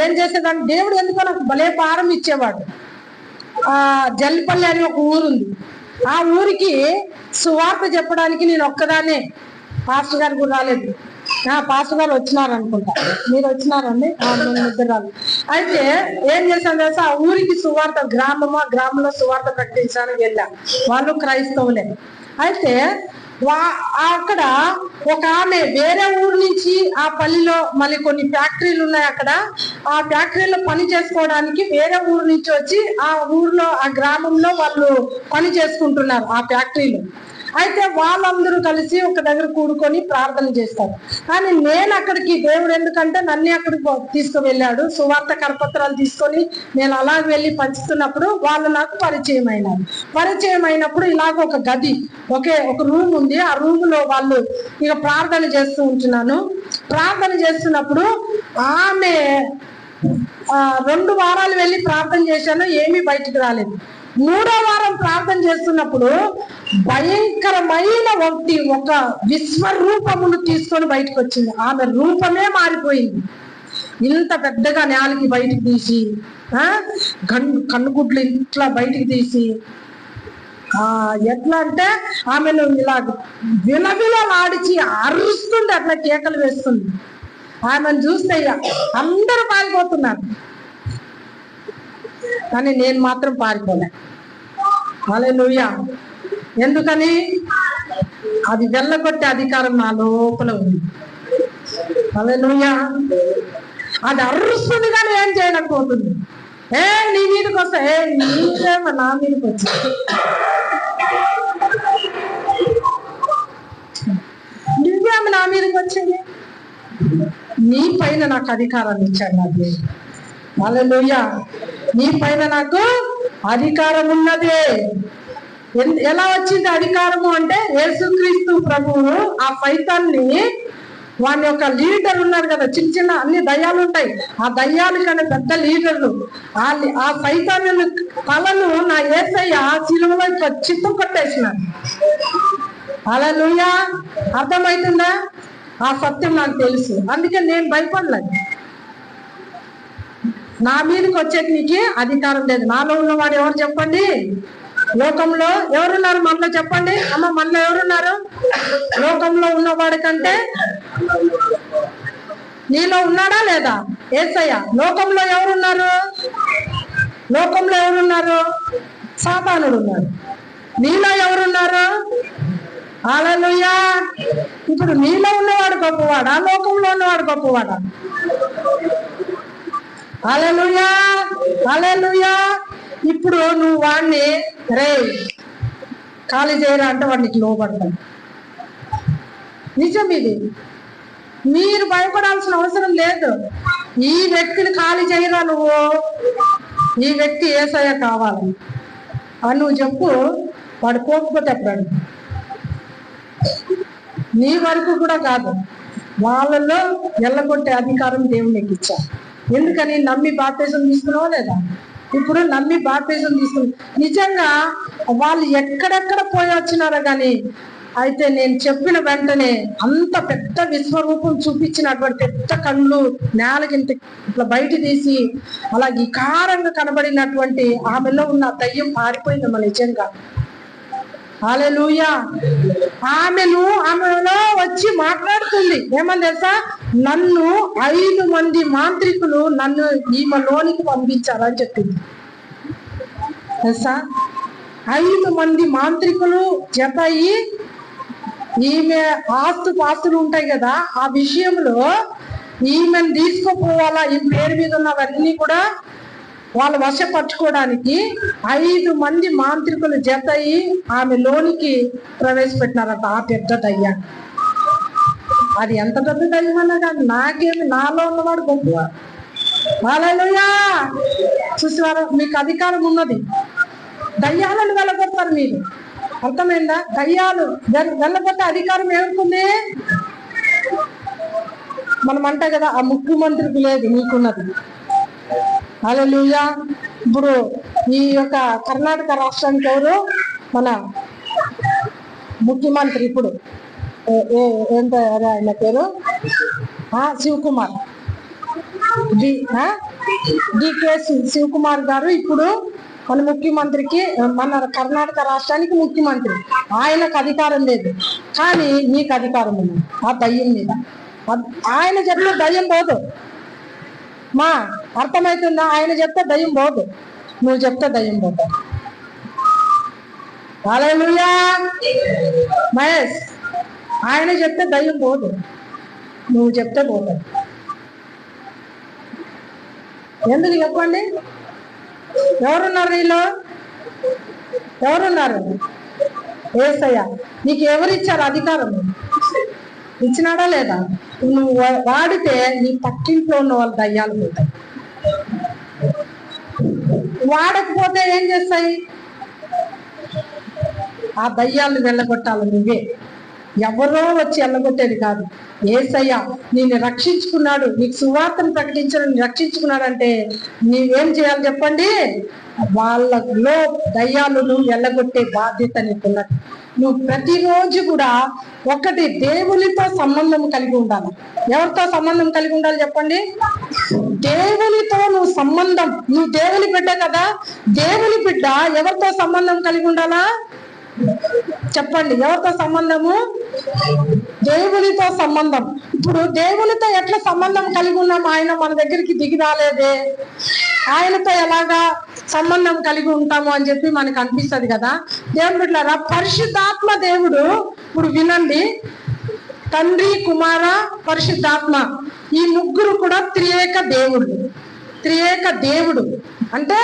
ఏం చేసేదాన్ని, దేవుడు ఎందుకో నాకు భలే పారం ఇచ్చేవాడు. జల్లిపల్లి అని ఒక ఊరుంది, ఆ ఊరికి సువార్త చెప్పడానికి నేను ఒక్కదాన్నే, పాస్టర్ గారు కూడా రాలేదు. పాస్టర్ గారు వచ్చినారు అనుకుంటా, మీరు వచ్చినారండి, నేను ఇద్దరు. అయితే ఏం చేశాను తెలుసా, ఆ ఊరికి సువార్త, గ్రామంలో సువార్త ప్రకటించడానికి వెళ్ళా. వాళ్ళు క్రైస్తవులే. అయితే అక్కడ ఒక ఆమె వేరే ఊరు నుంచి, ఆ పల్లిలో మళ్ళీ కొన్ని ఫ్యాక్టరీలు ఉన్నాయి, అక్కడ ఆ ఫ్యాక్టరీలో పని చేసుకోవడానికి వేరే ఊరు నుంచి వచ్చి ఆ ఊర్లో, ఆ గ్రామంలో వాళ్ళు పని చేసుకుంటున్నారు ఆ ఫ్యాక్టరీలో. అయితే వాళ్ళందరూ కలిసి ఒక దగ్గర కూడుకొని ప్రార్థన చేస్తారు. కానీ నేను అక్కడికి, దేవుడు ఎందుకంటే నన్ను అక్కడికి తీసుకువెళ్ళాడు, సువార్త కరపత్రాలు తీసుకొని నేను అలాగ వెళ్ళి పంచుతున్నప్పుడు వాళ్ళు నాకు పరిచయం అయినారు. పరిచయం అయినప్పుడు ఇలాగ ఒక గది, ఒక రూమ్ ఉంది, ఆ రూమ్ లో వాళ్ళు ఇక ప్రార్థన చేస్తూ ఉంటున్నాను. ప్రార్థన చేస్తున్నప్పుడు ఆమె 2 వారాలు వెళ్ళి ప్రార్థన చేశాను, ఏమీ బయటికి రాలేదు. 3వ వారం ప్రార్థన చేస్తున్నప్పుడు భయంకరమైన ఒక విశ్వరూపమును తీసుకొని బయటకు వచ్చింది. ఆమె రూపమే మారిపోయింది. ఇంత పెద్దగా నేలకి బయటికి తీసి, కన్నుగుడ్లు ఇట్లా బయటికి తీసి, ఎట్లా అంటే ఆమెను ఇలా విలవిలలాడిచి అరుస్తుంది, అట్లా కేకలు వేస్తుంది. ఆమెను చూస్తే అందరూ పారిపోతున్నారు, కానీ నేను మాత్రం పారిపోలే. హల్లెలూయా. ఎందుకని? అది వెళ్ళగొట్టే అధికారం నా లోపల ఉంది. హల్లెలూయా. అది అరుస్తుంది కానీ ఏం చేయలేకపోతుంది. నీ మీదకి వస్తా, నీకేమో నా మీదకి వచ్చి, నువ్వేమో నా మీదకి వచ్చింది, నీ పైన నాకు అధికారాన్ని ఇచ్చాడు నా దేవుడు. హల్లెలూయా. నీ పైన నాకు అధికారం ఉన్నదే. ఎలా వచ్చింది అధికారము అంటే, యేసుక్రీస్తు ప్రభువు ఆ సైతాన్ని, వాని యొక్క లీడర్ ఉన్నారు కదా, చిన్న చిన్న అన్ని దయ్యాలు ఉంటాయి, ఆ దయ్యాలు కన్నా పెద్ద లీడర్లు, ఆ సైతాన్ని తలను నా యేసయ్య శిలువలో చిత్తం కొట్టేసినాడు. హల్లెలూయా. అర్థమవుతుందా? ఆ సత్యం నాకు తెలుసు, అందుకే నేను భయపడలేదు. నా మీదకి వచ్చేకి నీకు అధికారం లేదు. నాలో ఉన్నవాడు ఎవరు చెప్పండి? లోకంలో ఎవరున్నారు? మనలో చెప్పండి అమ్మ, మనలో ఎవరున్నారు? లోకంలో ఉన్నవాడి కంటే నీలో ఉన్నాడా లేదా? యేసయ్య. లోకంలో ఎవరున్నారు? లోకంలో ఎవరున్నారు? సాతానుడు ఉన్నాడు. నీలో ఎవరున్నారు? హల్లెలూయా. ఇప్పుడు నీలో ఉన్నవాడు గొప్పవాడా, లోకంలో ఉన్నవాడు గొప్పవాడా? హల్లెలూయా. హల్లెలూయా. ఇప్పుడు నువ్వు వాడిని ఖాళీ చేయరా అంటే వాడికి లోపడతాడు. నిజం ఇది. మీరు భయపడాల్సిన అవసరం లేదు. ఈ వ్యక్తిని ఖాళీ చేయరా నువ్వు, ఈ వ్యక్తి యేసయ్య కావాలి అని నువ్వు చెప్పు, వాడు పోకపోతే అప్పుడు నీ వరకు కూడా కాదు, వాళ్ళలో వెళ్ళగొట్టే అధికారం దేవునికి ఇచ్చారు. ఎందుకని? నమ్మి బాప్తిజం తీసుకున్నావా లేదా? ఇప్పుడు నమ్మి బాప్తిజం తీసుకున్నా, నిజంగా వాళ్ళు ఎక్కడెక్కడ పోయి వచ్చినారో కానీ, అయితే నేను చెప్పిన వెంటనే అంత పెద్ద విశ్వరూపం చూపించినటువంటి పెద్ద కళ్ళు నేలకింత ఇట్లా బయట తీసి అలా వికారంగా కనబడినటువంటి ఆమెలో ఉన్న దయ్యం పారిపోయిందమ్మా. నిజంగా హల్లెలూయా. ఆమెలో వచ్చి మాట్లాడుతుంది ఏమని తెలుసా, నన్ను 5 మంది మాంత్రికులు నన్ను ఈమెలోనికి పంపించారని చెప్పింది తెలుసా. 5 మంది మాంత్రికులు జత అయ్యి, ఈమె పాస్తులు ఉంటాయి కదా, ఆ విషయంలో ఈమెను తీసుకుపోవాలా, ఈ పేరు మీద ఉన్నవన్నీ కూడా వాళ్ళు వశపరచుకోవడానికి 5 మంది మాంత్రికులు జత అయ్యి ఆమె లోనికి ప్రవేశపెట్టినారట. ఆ పెద్ద దయ్యా, అది ఎంత పెద్ద దయ్యం అన్నా కానీ నాకేమి, నాలో ఉన్నవాడు గొప్ప. హల్లెలూయా. చూసారా, మీకు అధికారం ఉన్నది. దయ్యాలను వెళ్ళగొడతారు మీరు, అర్థమైందా? దయ్యాలు వెళ్ళగొట్టే అధికారం ఏముంటుంది? మనం అంటా కదా, ఆ ముఖ్యమంత్రికి లేదు, మీకున్నది. హల్లెలూయా. ఇప్పుడు ఈ యొక్క కర్ణాటక రాష్ట్రానికి ఎవరు మన ముఖ్యమంత్రి? ఇప్పుడు ఏంటో ఆయన పేరు, శివకుమార్, డికే శివకుమార్ గారు ఇప్పుడు మన ముఖ్యమంత్రికి, మన కర్ణాటక రాష్ట్రానికి ముఖ్యమంత్రి. ఆయనకు అధికారం లేదు, కానీ నీకు అధికారం ఉంది ఆ దయ్యం మీద. ఆయన చెప్తే దయ్యం పోదు. మా అర్థమవుతుందా? ఆయన చెప్తే దయ్యం పోదు, నువ్వు చెప్తే దయ్యం పోతావు. హల్లెలూయా. మహేష్, ఆయన చెప్తే దయ్యం పోదు, నువ్వు చెప్తే పోతావు. ఎందుకు చెప్పండి? ఎవరున్నారు నీలో? ఎవరున్నారు? యేసయ్య. నీకు ఎవరిచ్చారు అధికారం? ఇచ్చినాడా లేదా? నువ్వు వాడితే నీ పక్కింట్లో ఉన్న వాళ్ళు దయ్యాలు పోతాయి. వాడకపోతే ఏం చేస్తాయి? ఆ దయ్యాలను వెళ్ళగొట్టాలి నువ్వే, ఎవరో వచ్చి వెళ్ళగొట్టేది కాదు. యేసయ్య నిన్ను రక్షించుకున్నాడు, నీకు సువార్తను ప్రకటించడం రక్షించుకున్నాడంటే నీవేం చేయాలి చెప్పండి? వాళ్ళలో దయ్యాలను వెళ్ళగొట్టే బాధ్యత నీకున్నది. నువ్వు ప్రతిరోజు కూడా ఒకటి దేవునితో సంబంధం కలిగి ఉండాలి. ఎవరితో సంబంధం కలిగి ఉండాలి చెప్పండి? దేవునితో నువ్వు సంబంధం. నువ్వు దేవుని బిడ్డ కదా, దేవుని బిడ్డ ఎవరితో సంబంధం కలిగి ఉండాలా చెప్పండి? ఎవరితో సంబంధము? దేవునితో సంబంధం. ఇప్పుడు దేవునితో ఎట్లా సంబంధం కలిగి ఉన్నాం? ఆయన మన దగ్గరికి దిగి రాలేదే, ఆయనతో ఎలాగా సంబంధం కలిగి ఉంటాము అని చెప్పి మనకు అనిపిస్తుంది కదా. దేవుని బిడ్డలారా, పరిశుద్ధాత్మ దేవుడు, ఇప్పుడు వినండి, తండ్రి, కుమార, పరిశుద్ధాత్మ, ఈ ముగ్గురు కూడా త్రియేక దేవుడు. త్రియేక దేవుడు అంటే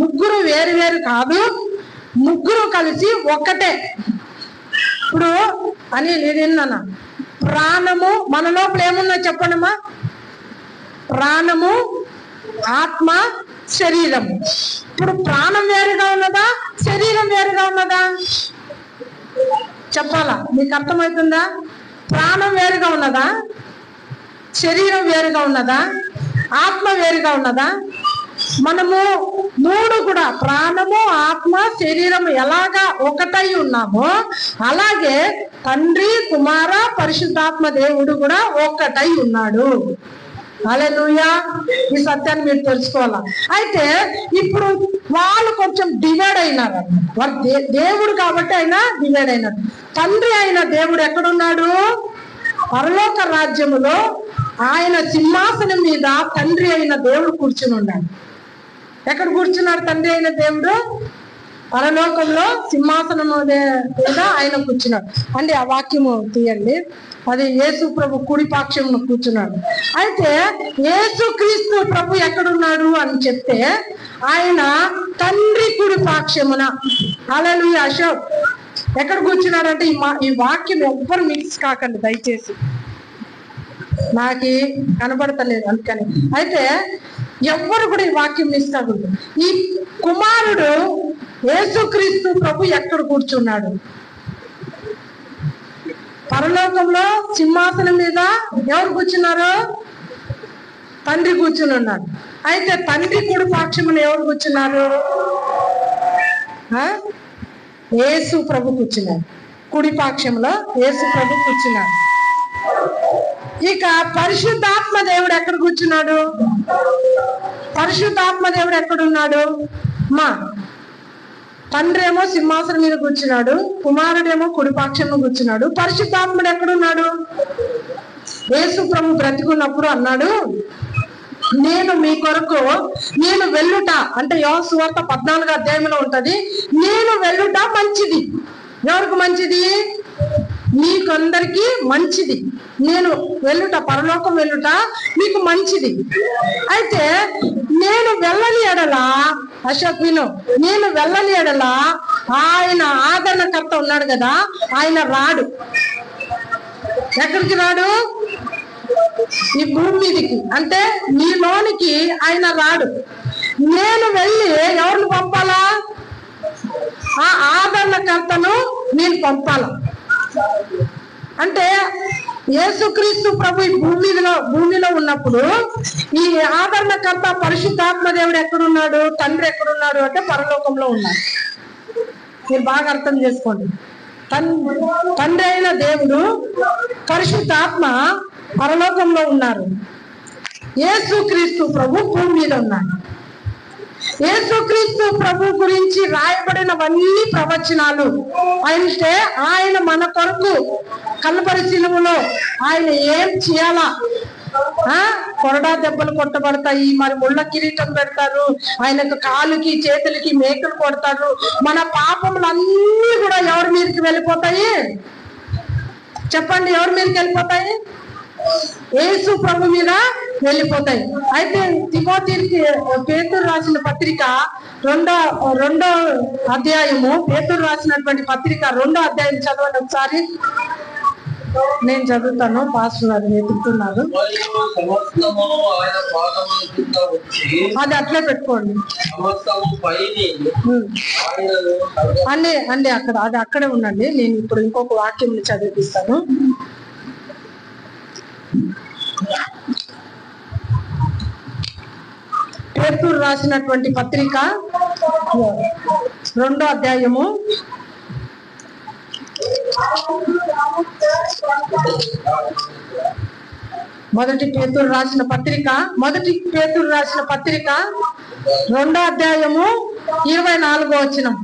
ముగ్గురు వేరు వేరు కాదు, ముగ్గురు కలిసి ఒక్కటే. ఇప్పుడు అని నేను ప్రాణము మన లోపల ఏమున్నాయి చెప్పండమ్మా? ప్రాణము, ఆత్మ, శరీరము. ఇప్పుడు ప్రాణం వేరుగా ఉన్నదా, శరీరం వేరుగా ఉన్నదా? చెప్పాలా? మీకు అర్థమవుతుందా? ప్రాణం వేరుగా ఉన్నదా, శరీరం వేరుగా ఉన్నదా, ఆత్మ వేరుగా ఉన్నదా? మనము మూడు కూడా, ప్రాణము, ఆత్మ, శరీరము ఎలాగా ఒకటై ఉన్నామో అలాగే తండ్రి, కుమార, పరిశుద్ధాత్మ దేవుడు కూడా ఒక్కటై ఉన్నాడు. హల్లెలూయా. ఈ సత్యాన్ని మీరు తెలుసుకోవాలా. అయితే ఇప్పుడు వాళ్ళు కొంచెం డివైడ్ అయినారు. వాళ్ళు దేవుడు కాబట్టి అయినా డివైడ్ అయినారు. తండ్రి అయిన దేవుడు ఎక్కడున్నాడు? పరలోక రాజ్యములో ఆయన సింహాసనం మీద తండ్రి అయిన దేవుడు కూర్చుని ఉన్నాడు. ఎక్కడ కూర్చున్నాడు తండ్రి అయిన దేవుడు? పరలోకంలో సింహాసనం మీద ఆయన కూర్చున్నాడు. అంటే ఆ వాక్యము తీయండి, అది యేసు ప్రభు కుడి పాక్షమును కూర్చున్నాడు. అయితే యేసు క్రీస్తు ప్రభు ఎక్కడున్నాడు అని చెప్తే ఆయన తండ్రి కుడి పాక్షమున. హల్లెలూయా. అశోక్ ఎక్కడ కూర్చున్నాడంటే ఈ వాక్యం ఎవ్వరు మిక్స్ కాకండి దయచేసి, నాకు కనబడతలేదు అందుకని. అయితే ఎవ్వరు కూడా ఈ వాక్యం మిస్ కాకూడదు. ఈ కుమారుడు యేసుక్రీస్తు ప్రభు ఎక్కడ కూర్చున్నాడు? పరలోకంలో సింహాసనం మీద ఎవరు కూర్చున్నారు? తండ్రి కూర్చుని ఉన్నాడు. అయితే తండ్రి కుడి పాక్షమున ఎవరు కూర్చున్నారు? యేసు ప్రభు కూర్చున్నాడు. కుడి పాక్షంలో యేసు ప్రభు కూర్చున్నాడు. ఇక పరిశుద్ధాత్మ దేవుడు ఎక్కడ కూర్చున్నాడు? పరిశుద్ధాత్మ దేవుడు ఎక్కడున్నాడు? మా తండ్రి ఏమో సింహాసనం మీద కూర్చున్నాడు, కుమారుడేమో కుడిపాక్షంలో కూర్చున్నాడు. పరిశుద్ధాత్ముడు ఎక్కడున్నాడు? యేసు ప్రభు బ్రతికున్నప్పుడు అన్నాడు, నేను మీ కొరకు నేను వెళ్ళుట, అంటే యోహాను సువార్త 14వ అధ్యాయంలో ఉంటది, నేను వెళ్ళుట మంచిది. ఎవరికి మంచిది? మీకందరికి మంచిది. నేను వెళ్ళుట, పరలోకం వెళ్ళుట మీకు మంచిది. అయితే నేను వెళ్ళని ఎడలా, అశోక్ విను, నేను వెళ్ళని ఎడలా ఆయన ఆదరణకర్త ఉన్నాడు కదా, ఆయన రాడు. ఎక్కడికి రాడు? ఈ భూమి మీదకి, అంటే నీలోనికి ఆయన రాడు. నేను వెళ్ళి ఎవరిని పంపాలా? ఆ ఆదరణకర్తను నేను పంపాలా. అంటే యేసుక్రీస్తు ప్రభు ఈ భూమిలో ఉన్నప్పుడు ఈ ఆదరణకర్త పరిశుద్ధాత్మ దేవుడు ఎక్కడున్నాడు? తండ్రి ఎక్కడున్నాడు అంటే పరలోకంలో ఉన్నాడు. మీరు బాగా అర్థం చేసుకోండి. తండ్రి అయిన దేవుడు, పరిశుద్ధాత్మ పరలోకంలో ఉన్నారు. యేసుక్రీస్తు ప్రభు భూమి మీద ఉన్నాడు. యేసుక్రీస్తు ప్రభు గురించి రాయబడినవన్నీ ప్రవచనాలు. అంటే ఆయన మన కొరకు కల్వరి శిలువలో ఆయన ఏం చేయాలా, కొరడా దెబ్బలు కొట్టబడతాయి, మరి ముళ్ళ కిరీటం పెడతారు, ఆయనకు కాలుకి చేతులకి మేకలు కొడతారు. మన పాపములన్నీ కూడా ఎవరి మీదకి వెళ్ళిపోతాయి? చెప్పండి, ఎవరి మీదకి వెళ్ళిపోతాయి? యేసు ప్రభు మీద వెళ్ళిపోతాయి. అయితే తిమోతికి పేతురు రాసిన పత్రిక రెండో అధ్యాయము, పేతురు రాసినటువంటి పత్రిక 2వ అధ్యాయం చదవండి ఒకసారి. నేను చదువుతాను, పాస్టర్ గారు వెతుకుతున్నారు. అది అట్లే పెట్టుకోండి అండి అక్కడ, అది అక్కడే ఉండండి. నేను ఇప్పుడు ఇంకొక వాక్యం చదివిస్తాను. పేతురు రాసినటువంటి పత్రిక 2వ అధ్యాయము 1 పేతురు రాసిన పత్రిక 2వ అధ్యాయము 24వ వచనం.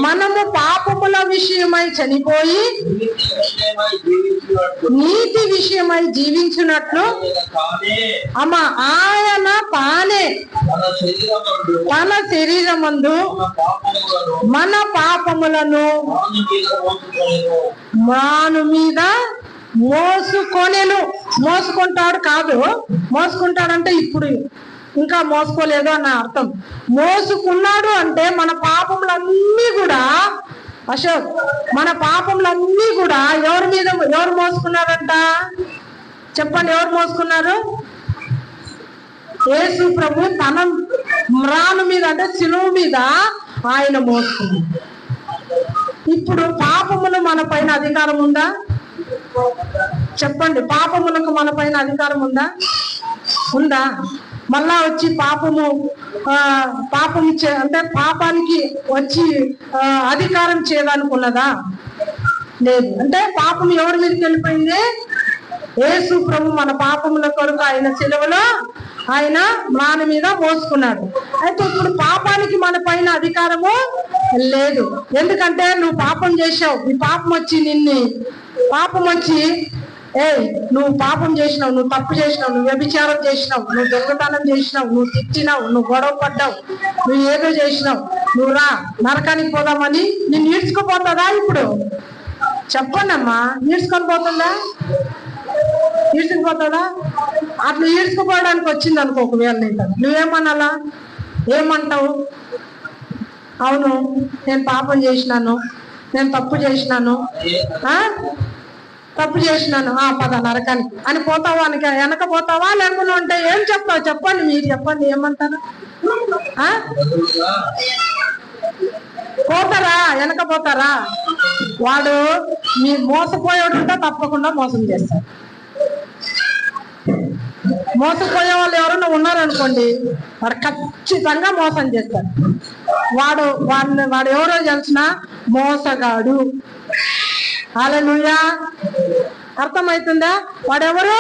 మనము పాపముల విషయమై చనిపోయి నీతి విషయమై జీవించినట్లు ఆయన తానే తన శరీరమందు మన పాపములను మాను మీద మోసుకుంటాడు కాదు, మోసుకుంటాడంటే ఇప్పుడు ఇంకా మోసుకోలేదు అన్న అర్థం. మోసుకున్నాడు అంటే మన పాపములన్నీ కూడా, అశోక్, మన పాపములన్నీ కూడా ఎవరు మోసుకున్నారంట? చెప్పండి, ఎవరు మోసుకున్నారు? యేసు ప్రభు తన మ్రాను మీద, అంటే శిలువ మీద ఆయన మోసుకున్నారు. ఇప్పుడు పాపములు మన పైన అధికారం ఉందా? చెప్పండి, పాపములకు మన పైన అధికారం ఉందా? మళ్ళా వచ్చి పాపము అంటే పాపానికి వచ్చి అధికారం చేయడానుకున్నదా? లేదు. అంటే పాపం ఎవరి మీదకి వెళ్ళిపోయింది? యేసు ప్రభు మన పాపముల కొరకు ఆయన శిలువలో ఆయన మన మీద మోసుకున్నాడు. అయితే ఇప్పుడు పాపానికి మన పైన అధికారము లేదు. ఎందుకంటే నువ్వు పాపం చేసావు, ఈ పాపం వచ్చి నువ్వు పాపం చేసినావు, నువ్వు తప్పు చేసినావు, నువ్వు వ్యభిచారం చేసినావు, నువ్వు దొంగతనం చేసినావు, నువ్వు తిట్టినావు, నువ్వు గొడవ పడ్డావు, నువ్వు ఏదో చేసినావు, నువ్వు రా నరకానికి పోదామని నిన్ను ఈడ్చుకుపోతుందా? ఇప్పుడు చెప్పండి అమ్మా, ఈడ్చుకొని ఈడ్చుకుపోతుందా? అట్లా ఈడ్చుకుపోవడానికి వచ్చింది అనుకో, ఒకవేళ నువ్వేమనాలా? ఏమంటావు? అవును, నేను పాపం చేసినాను, నేను తప్పు చేసినాను, పద నరకానికి అని పోతావా? వెనక పోతావా? లేకుండా ఉంటే ఏం చెప్తావు? చెప్పండి, మీరు చెప్పండి, ఏమంటారు? పోతారా? వెనక పోతారా? వాడు మీ మోసపోయాడు ఉంటే తప్పకుండా మోసం చేస్తాడు. మోసపోయే వాళ్ళు ఎవరైనా ఉన్నారనుకోండి, వాడు ఖచ్చితంగా మోసం చేస్తాడు. వాడు ఎవరో తెలిసిన మోసగాడు. హల్లెలూయా, అర్థమవుతుందా? వాడెవరు?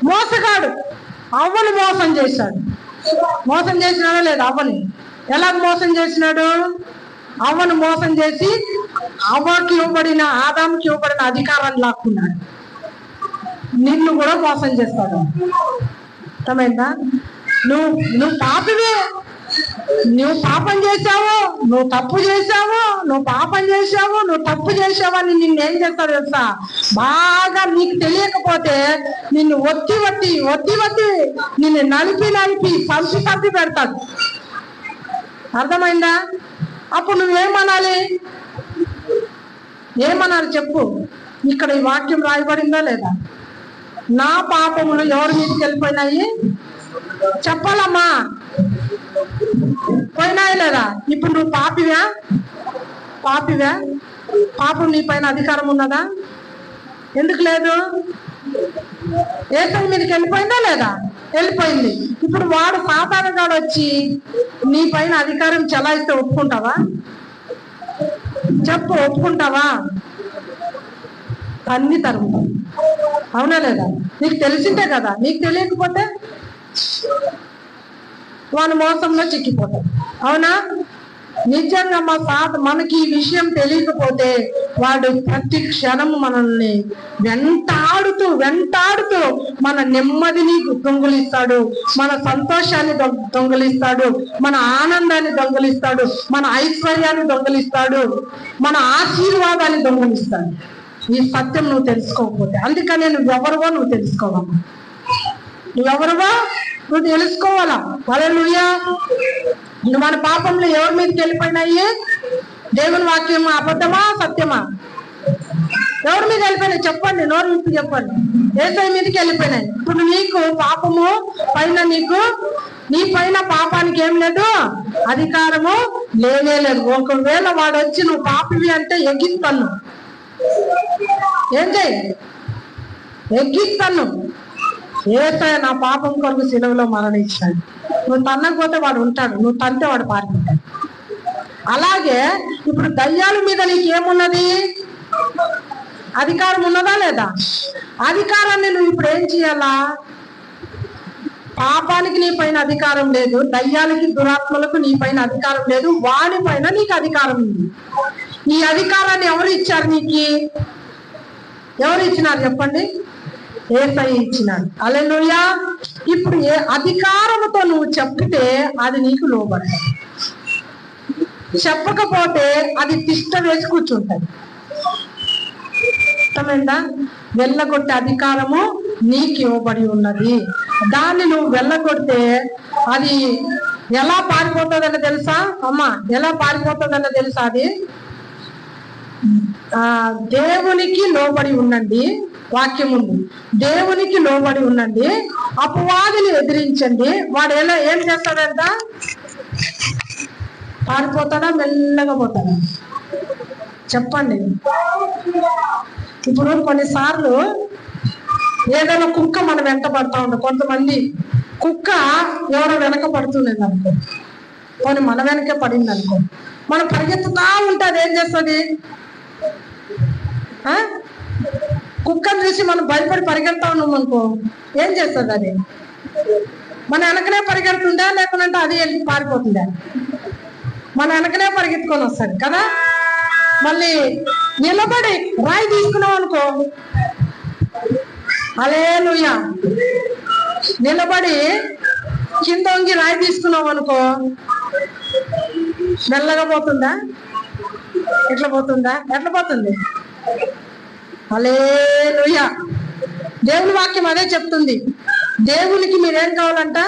మోసగాడు. అవ్వను మోసం చేశాడు. మోసం చేసినాడా లేదా అవ్వని? ఎలా మోసం చేసినాడు? అవ్వను మోసం చేసి అవ్వకి ఇవ్వబడిన, ఆదాముకి ఇవ్వబడిన అధికారాన్ని లాక్కున్నాడు. నిన్ను కూడా మోసం చేస్తాడు. అర్థమైందా? నువ్వు పాపివే, నువ్వు పాపం చేశావు, నువ్వు తప్పు చేశావు, నువ్వు పాపం చేశావు, నువ్వు తప్పు చేసావని నిన్నేం చేస్తాడు తెలుసా? బాగా నీకు తెలియకపోతే నిన్ను ఒత్తి నిన్ను నలిపి సంపి పెడతాడు. అర్థమైందా? అప్పుడు నువ్వేమనాలి? ఏమనాలి చెప్పు? ఇక్కడ ఈ వాక్యం రాయబడిందా లేదా? నా పాపములు ఎవరి మీదకి వెళ్ళిపోయినాయి చెప్పాలమ్మా. పోయినాయి లేదా? ఇప్పుడు నువ్వు పాపివా? పాపం నీ పైన అధికారం ఉన్నదా? ఎందుకు లేదు? యేసు మీదకి వెళ్ళిపోయిందా లేదా? వెళ్ళిపోయింది. ఇప్పుడు వాడు సాతానుగా వచ్చి నీ పైన అధికారం చెలాయిస్తే ఒప్పుకుంటావా? చెప్పు, ఒప్పుకుంటావా? అన్ని తరుగుతావు. అవునా లేదా? నీకు తెలిసిందే కదా. నీకు తెలియకపోతే వాని మోసంలో చిక్కిపోతాం. అవునా? నిజంగా మనకి ఈ విషయం తెలియకపోతే వాడు ప్రతి క్షణము మనల్ని వెంటాడుతూ మన నెమ్మదిని దొంగిలిస్తాడు, మన సంతోషాన్ని దొంగిలిస్తాడు, మన ఆనందాన్ని దొంగిలిస్తాడు, మన ఐశ్వర్యాన్ని దొంగిలిస్తాడు, మన ఆశీర్వాదాన్ని దొంగిలిస్తాడు. ఈ సత్యం నువ్వు తెలుసుకోకపోతే. అందుకనే నువ్వెవరివో నువ్వు తెలుసుకోవాలా. నువ్వు తెలుసుకోవాలా. హల్లెలూయా. మన పాపంలో ఎవరి మీదకి వెళ్ళిపోయినాయి? దేవుని వాక్యం అబద్ధమా సత్యమా? ఎవరి మీద వెళ్ళిపోయినాయి చెప్పండి, నోరు విప్పి చెప్పండి. యేసయ్య మీదకి వెళ్ళిపోయినాయి. ఇప్పుడు నీకు పాపము పైన, నీ పైన పాపానికి ఏం లేదు, అధికారము లేనే లేదు. ఒకవేళ వాడు వచ్చి నువ్వు పాపివి అంటే ఎగిస్తాను. ఏం చేయి? ఎగ్గిస్తాను. యేసయ్య నా పాపం కొరకు శిలువలో మరణించాడు. నువ్వు తన్నకపోతే వాడు ఉంటాడు, నువ్వు తంతే వాడు పారిపోతాడు. అలాగే ఇప్పుడు దయ్యాల మీద నీకేమున్నది? అధికారం ఉన్నదా లేదా? అధికారాన్ని నువ్వు ఇప్పుడు ఏం చేయాలా? పాపానికి నీ పైన అధికారం లేదు, దయ్యాలకి దురాత్మలకు నీ పైన అధికారం లేదు, వాడి పైన నీకు అధికారం ఉంది. ఈ అధికారాన్ని ఎవరు ఇచ్చారు నీకు? ఎవరు ఇచ్చినారు చెప్పండి? యేసయ్య ఇచ్చినాడు. హల్లెలూయా. ఇప్పుడు ఏ అధికారముతో నువ్వు చెప్తే అది నీకు లోబడదు, చెప్పకపోతే అది తిష్ట వేసి కూర్చుంటది. అర్థమైందా? వెళ్ళగొట్టే అధికారము నీకు ఇవ్వబడి ఉన్నది. దాన్ని నువ్వు వెళ్ళగొడితే అది ఎలా పారిపోతుందని తెలుసా అమ్మా? ఎలా పారిపోతుందని తెలుసా? అది దేవునికి లోబడి ఉండండి. వాక్యం ఉంది, దేవునికి లోబడి ఉండండి, అపవాదిని ఎదిరించండి. వాడు ఏం చేస్తాడంట? పారిపోతాడా, మెల్లగా పోతాడా? చెప్పండి. ఇప్పుడు కొన్నిసార్లు ఏదైనా కుక్క మనం వెంట పడతా ఉంటాం. కొంతమంది కుక్క ఎవరో వెనక పడుతున్నది అనుకో, కొన్ని మన వెనకే పడింది అనుకో, మనం పరిగెత్తుతా ఉంటే అది ఏం చేస్తుంది? కుక్కను చూసి మనం భయపడి పరిగెడతా ఉన్నాం అనుకో, ఏం చేస్తుంది? అది మన వెనకనే పరిగెడుతుందా, లేకుంటే అది వెళ్ళి పారిపోతుందా? మన వెనకనే పరిగెత్తుకొని వస్తుంది కదా. మళ్ళీ నిలబడి రాయి తీసుకున్నాం అనుకో, హల్లెలూయా, నిలబడి కింద వంగి రాయి తీసుకున్నాం అనుకో, మెల్లగా పోతుందా? ఎట్లా పోతుందా? ఎట్లా పోతుంది? హల్లెలూయా. దేవుని వాక్యం అదే చెప్తుంది. దేవునికి మీరేం కావాలంట?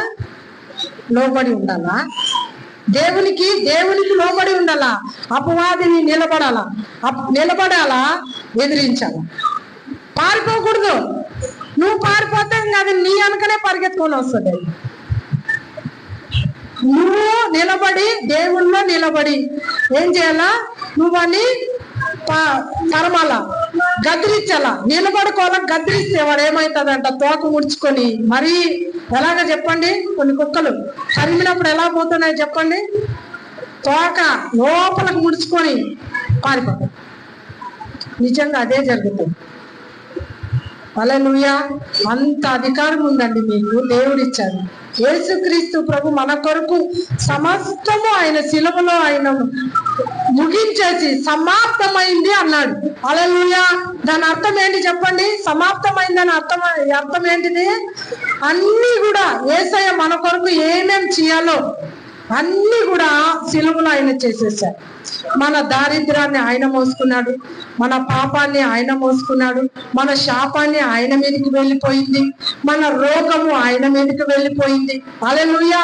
లోబడి ఉండాలా. దేవునికి లోబడి ఉండాలా. అపవాదిని నిలబడాలా, ఎదిరించాలా. పారిపోకూడదు. నువ్వు పారిపోతే ఇంకా అది నీ వెనకనే పరిగెత్తుకొని వస్తుంది. నువ్వు నిలబడి, దేవుల్లో నిలబడి ఏం చేయాలా? నువ్వని తరమాలా, గద్దిరించాలా. నిలబడుకోవాలా. గద్దిరిస్తే వాడు ఏమవుతుందంట? తోక ముడుచుకొని మరీ ఎలాగ చెప్పండి? కొన్ని కుక్కలు తరిమినప్పుడు ఎలా పోతున్నాయి చెప్పండి? తోక లోపలకు ముడుచుకొని పారిపోతాయి. నిజంగా అదే జరుగుతుంది. హల్లెలూయా. అంత అధికారం ఉందండి మీకు, దేవుడిచ్చాడు. యేసుక్రీస్తు ప్రభు మన కొరకు సమస్తము ఆయన శిలువలో ఆయన ముగించేసి సమాప్తమైంది అన్నాడు. హల్లెలూయా. దాని అర్థం ఏంటి చెప్పండి? సమాప్తమైందని అర్థం ఏంటిది? అన్ని కూడా యేసయ్య మన కొరకు ఏమేం చేయాలో అన్ని కూడా శిలువలో ఆయన చేసేసాడు. మన దారిద్ర్యాన్ని ఆయన మోసుకున్నాడు, మన పాపాన్ని ఆయన మోసుకున్నాడు, మన శాపాన్ని ఆయన మీదకి వెళ్ళిపోయింది, మన రోగము ఆయన మీదకి వెళ్ళిపోయింది. హల్లెలూయా.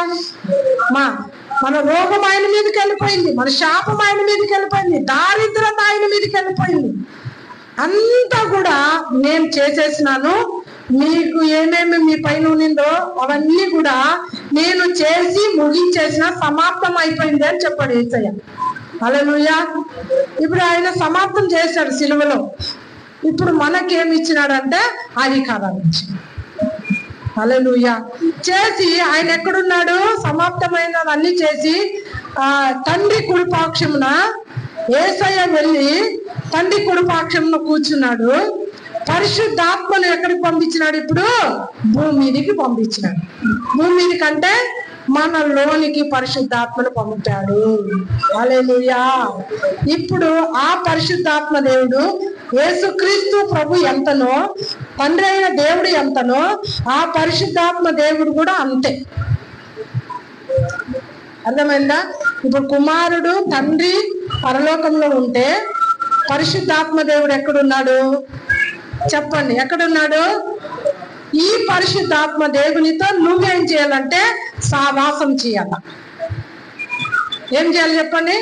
మన రోగం ఆయన మీదకి వెళ్ళిపోయింది, మన శాపం ఆయన మీదకి వెళ్ళిపోయింది, దారిద్ర్యం ఆయన మీదకి వెళ్ళిపోయింది. అంతా కూడా నేను చేసేసినాను, మీకు ఏమేమి మీ పైన ఉన్నిందో అవన్నీ కూడా నేను చేసి ముగించేసిన, సమాప్తం అయిపోయింది అని చెప్పాడు యేసయ్య. హల్లెలూయా. ఇప్పుడు ఆయన సమాప్తం చేశాడు సిలువలో. ఇప్పుడు మనకేమి ఇచ్చినాడంటే అధికారాన్ని ఇచ్చాడు. హల్లెలూయా. చేసి ఆయన ఎక్కడున్నాడు? సమాప్తమైనవన్నీ చేసి తండ్రి కుడిపాక్షమున యేసయ్య వెళ్ళి తండ్రి కుడిపాక్షమున కూర్చున్నాడు. పరిశుద్ధాత్మను ఎక్కడికి పంపించినాడు? ఇప్పుడు భూమి మీదకి పంపించినాడు. భూమి మీదకి అంటే మనలోనికి పరిశుద్ధాత్మను పంపాడు. హల్లెలూయా. ఇప్పుడు ఆ పరిశుద్ధాత్మ దేవుడు యేసుక్రీస్తు ప్రభు ఎంతనో, తండ్రి అయిన దేవుడు ఎంతనో, ఆ పరిశుద్ధాత్మ దేవుడు కూడా అంతే. అర్థమైందా? ఇప్పుడు కుమారుడు తండ్రి పరలోకంలో ఉంటే పరిశుద్ధాత్మ దేవుడు ఎక్కడున్నాడు చెప్పండి? ఎక్కడున్నాడు? ఈ పరిశుద్ధాత్మ దేవునితో నువ్వేం చేయాలంటే సావాసం చేయాల. ఏం చేయాలి చెప్పండి?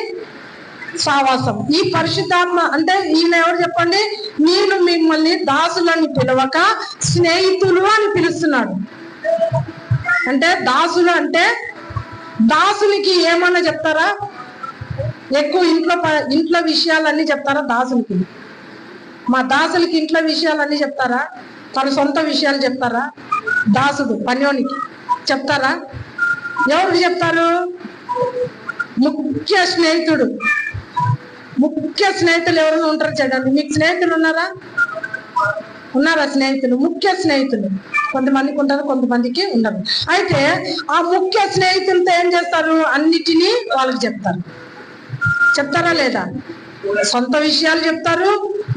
సావాసం. ఈ పరిశుద్ధాత్మ అంటే ఈయన ఎవరు చెప్పండి? నేను మిమ్మల్ని దాసులని పిలవక స్నేహితులు అని పిలుస్తున్నాడు. అంటే దాసులు అంటే దాసునికి ఏమన్నా చెప్తారా? ఎక్కువ ఇంట్లో విషయాలన్నీ చెప్తారా దాసులకి? మా దాసులకి ఇంట్లో విషయాలన్నీ చెప్తారా? తన సొంత విషయాలు చెప్తారా? దాసుడు పనివానికి చెప్తారా? ఎవరు చెప్తారు? ముఖ్య స్నేహితుడు. ముఖ్య స్నేహితులు ఎవరైనా ఉంటారు చూడండి. మీకు స్నేహితులు ఉన్నారా? స్నేహితులు, ముఖ్య స్నేహితులు కొంతమందికి ఉంటారు, కొంతమందికి ఉండరు. అయితే ఆ ముఖ్య స్నేహితులతో ఏం చేస్తారు? అన్నిటినీ వాళ్ళకి చెప్తారా లేదా? సొంత విషయాలు చెప్తారు,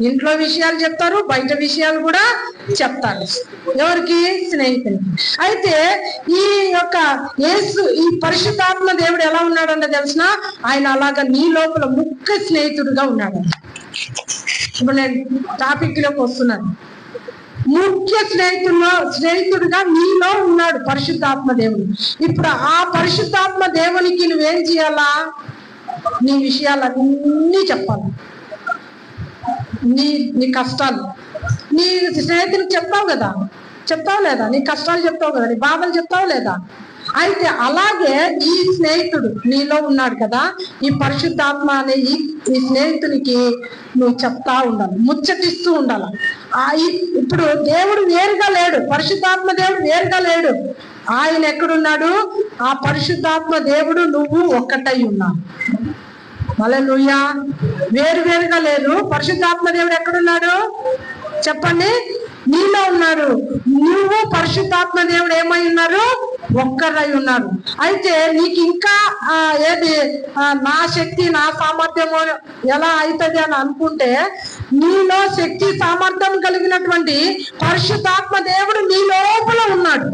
ఇంట్లో విషయాలు చెప్తారు, బయట విషయాలు కూడా చెప్తారు. ఎవరికి? స్నేహితులకి. అయితే ఈ యొక్క యేసు ఈ పరిశుద్ధాత్మ దేవుడు ఎలా ఉన్నాడంటే తెలిసిన? ఆయన అలాగా నీ లోపల ముఖ్య స్నేహితుడుగా ఉన్నాడంట. ఇప్పుడు నేను టాపిక్ లోకి వస్తున్నాను. ముఖ్య స్నేహితుడుగా నీలో ఉన్నాడు పరిశుద్ధాత్మ దేవుడు. ఇప్పుడు ఆ పరిశుద్ధాత్మ దేవునికి నువ్వేం చేయాలా? నీ విషయాలన్నీ చెప్పాలి. నీ కష్టాలు నీ స్నేహితులకు చెప్తావు లేదా? నీ కష్టాలు చెప్తావు కదా, నీ బాధలు చెప్తావు లేదా? అయితే అలాగే ఈ స్నేహితుడు నీలో ఉన్నాడు కదా, ఈ పరిశుద్ధాత్మ అనే ఈ స్నేహితునికి నువ్వు చెప్తా ఉండాలి, ముచ్చటిస్తూ ఉండాలి. ఇప్పుడు దేవుడు వేరుగా లేడు, పరిశుద్ధాత్మ దేవుడు వేరుగా లేడు. ఆయన ఎక్కడున్నాడు? ఆ పరిశుద్ధాత్మ దేవుడు నువ్వు ఒక్కటై ఉన్నావు. హల్లెలూయా. వేరుగా లేరు. పరిశుద్ధాత్మ దేవుడు ఎక్కడున్నాడు చెప్పండి? నీలో ఉన్నాడు. నువ్వు పరిశుద్ధాత్మ దేవుడు ఏమై ఉన్నారు? ఒక్కరై ఉన్నారు. అయితే నీకు ఇంకా ఏది నా శక్తి నా సామర్థ్యము ఎలా అవుతుంది అని అనుకుంటే, నీలో శక్తి సామర్థ్యం కలిగినటువంటి పరిశుద్ధాత్మ దేవుడు నీ లోపల ఉన్నాడు.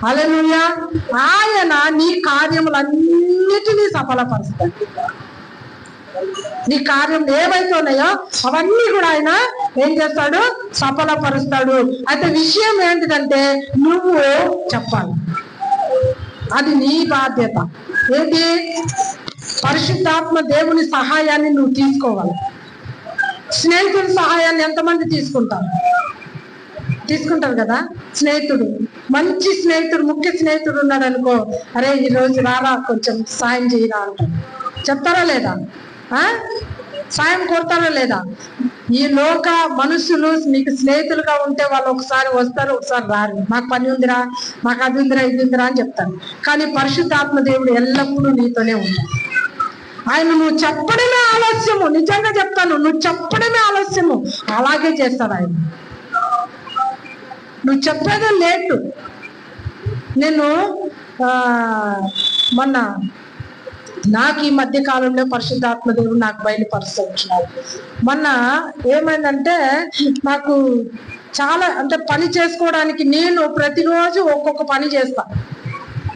హల్లెలూయా. ఆయన నీ కార్యములన్నిటినీ సఫలపరుస్తాడు. నీ కార్యం ఏవైతే ఉన్నాయో అవన్నీ కూడా ఆయన ఏం చేస్తాడు? సఫలపరుస్తాడు. అయితే విషయం ఏంటిదంటే నువ్వు చెప్పాలి. అది నీ బాధ్యత. ఏంటి? పరిశుద్ధాత్మ దేవుని సహాయాన్ని నువ్వు తీసుకోవాలి. స్నేహితుల సహాయాన్ని ఎంతమంది తీసుకుంటారు కదా? స్నేహితుడు, మంచి స్నేహితుడు, ముఖ్య స్నేహితుడు ఉన్నాడు అనుకో, అరే ఈరోజు రారా కొంచెం సాయం చేయరా అంటారు. చెప్తారా లేదా? సాయం కోరుతారా లేదా? ఈ లోక మనుషులు నీకు స్నేహితులుగా ఉంటే వాళ్ళు ఒకసారి వస్తారు, ఒకసారి రారు. మాకు పని ఉందిరా, మాకు అది ఉందిరా, ఇది ఉందిరా అని చెప్తారు. కానీ పరిశుద్ధాత్మ దేవుడు ఎల్లప్పుడూ నీతోనే ఉంటాడు. ఆయన నువ్వు చెప్పడమే ఆలస్యము, నిజంగా చెప్తాను, నువ్వు చెప్పడమే ఆలస్యము అలాగే చేస్తాడు ఆయన. నువ్వు చెప్పేదే లేటు. నేను మొన్న నాకు ఈ మధ్య కాలంలో పరిశుద్ధాత్మ దేవుడు నాకు బయలుపరుస్తున్నాడు. మొన్న ఏమైందంటే నాకు చాలా అంటే పని చేసుకోవడానికి నేను ప్రతిరోజు ఒక్కొక్క పని చేస్తా.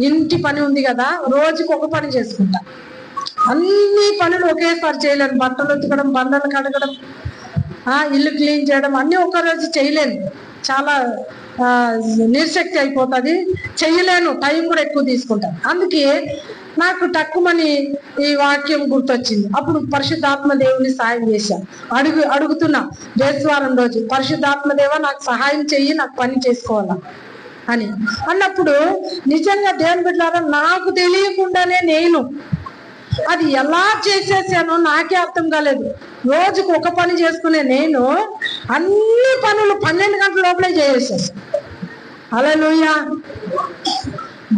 ఇంటి పని ఉంది కదా, రోజుకి ఒక పని చేసుకుంటా. అన్ని పనులు ఒకేసారి చేయలేను. బట్టలు ఉతకడం, బండలు కడగడం, ఇల్లు క్లీన్ చేయడం అన్నీ ఒక రోజు చేయలేను. చాలా నిర్శక్తి అయిపోతుంది, చెయ్యలేను. టైం కూడా ఎక్కువ తీసుకుంటాను. అందుకే నాకు తక్కువని ఈ వాక్యం గుర్తొచ్చింది. అప్పుడు పరిశుద్ధాత్మ దేవుని సాయం చేశాను. అడుగుతున్నా బేస్వారం రోజు, పరిశుద్ధాత్మ దేవ నాకు సహాయం చెయ్యి, నాకు పని చేసుకోవాలా అని అన్నప్పుడు నిజంగా దేవుని బిడ్డలారా నాకు తెలియకుండానే నేను అది ఎలా చేసేసానో నాకే అర్థం కాలేదు. రోజుకు ఒక పని చేసుకునే నేను అన్ని పనులు 12 గంటల లోపలే చేసేసాను. హల్లెలూయా.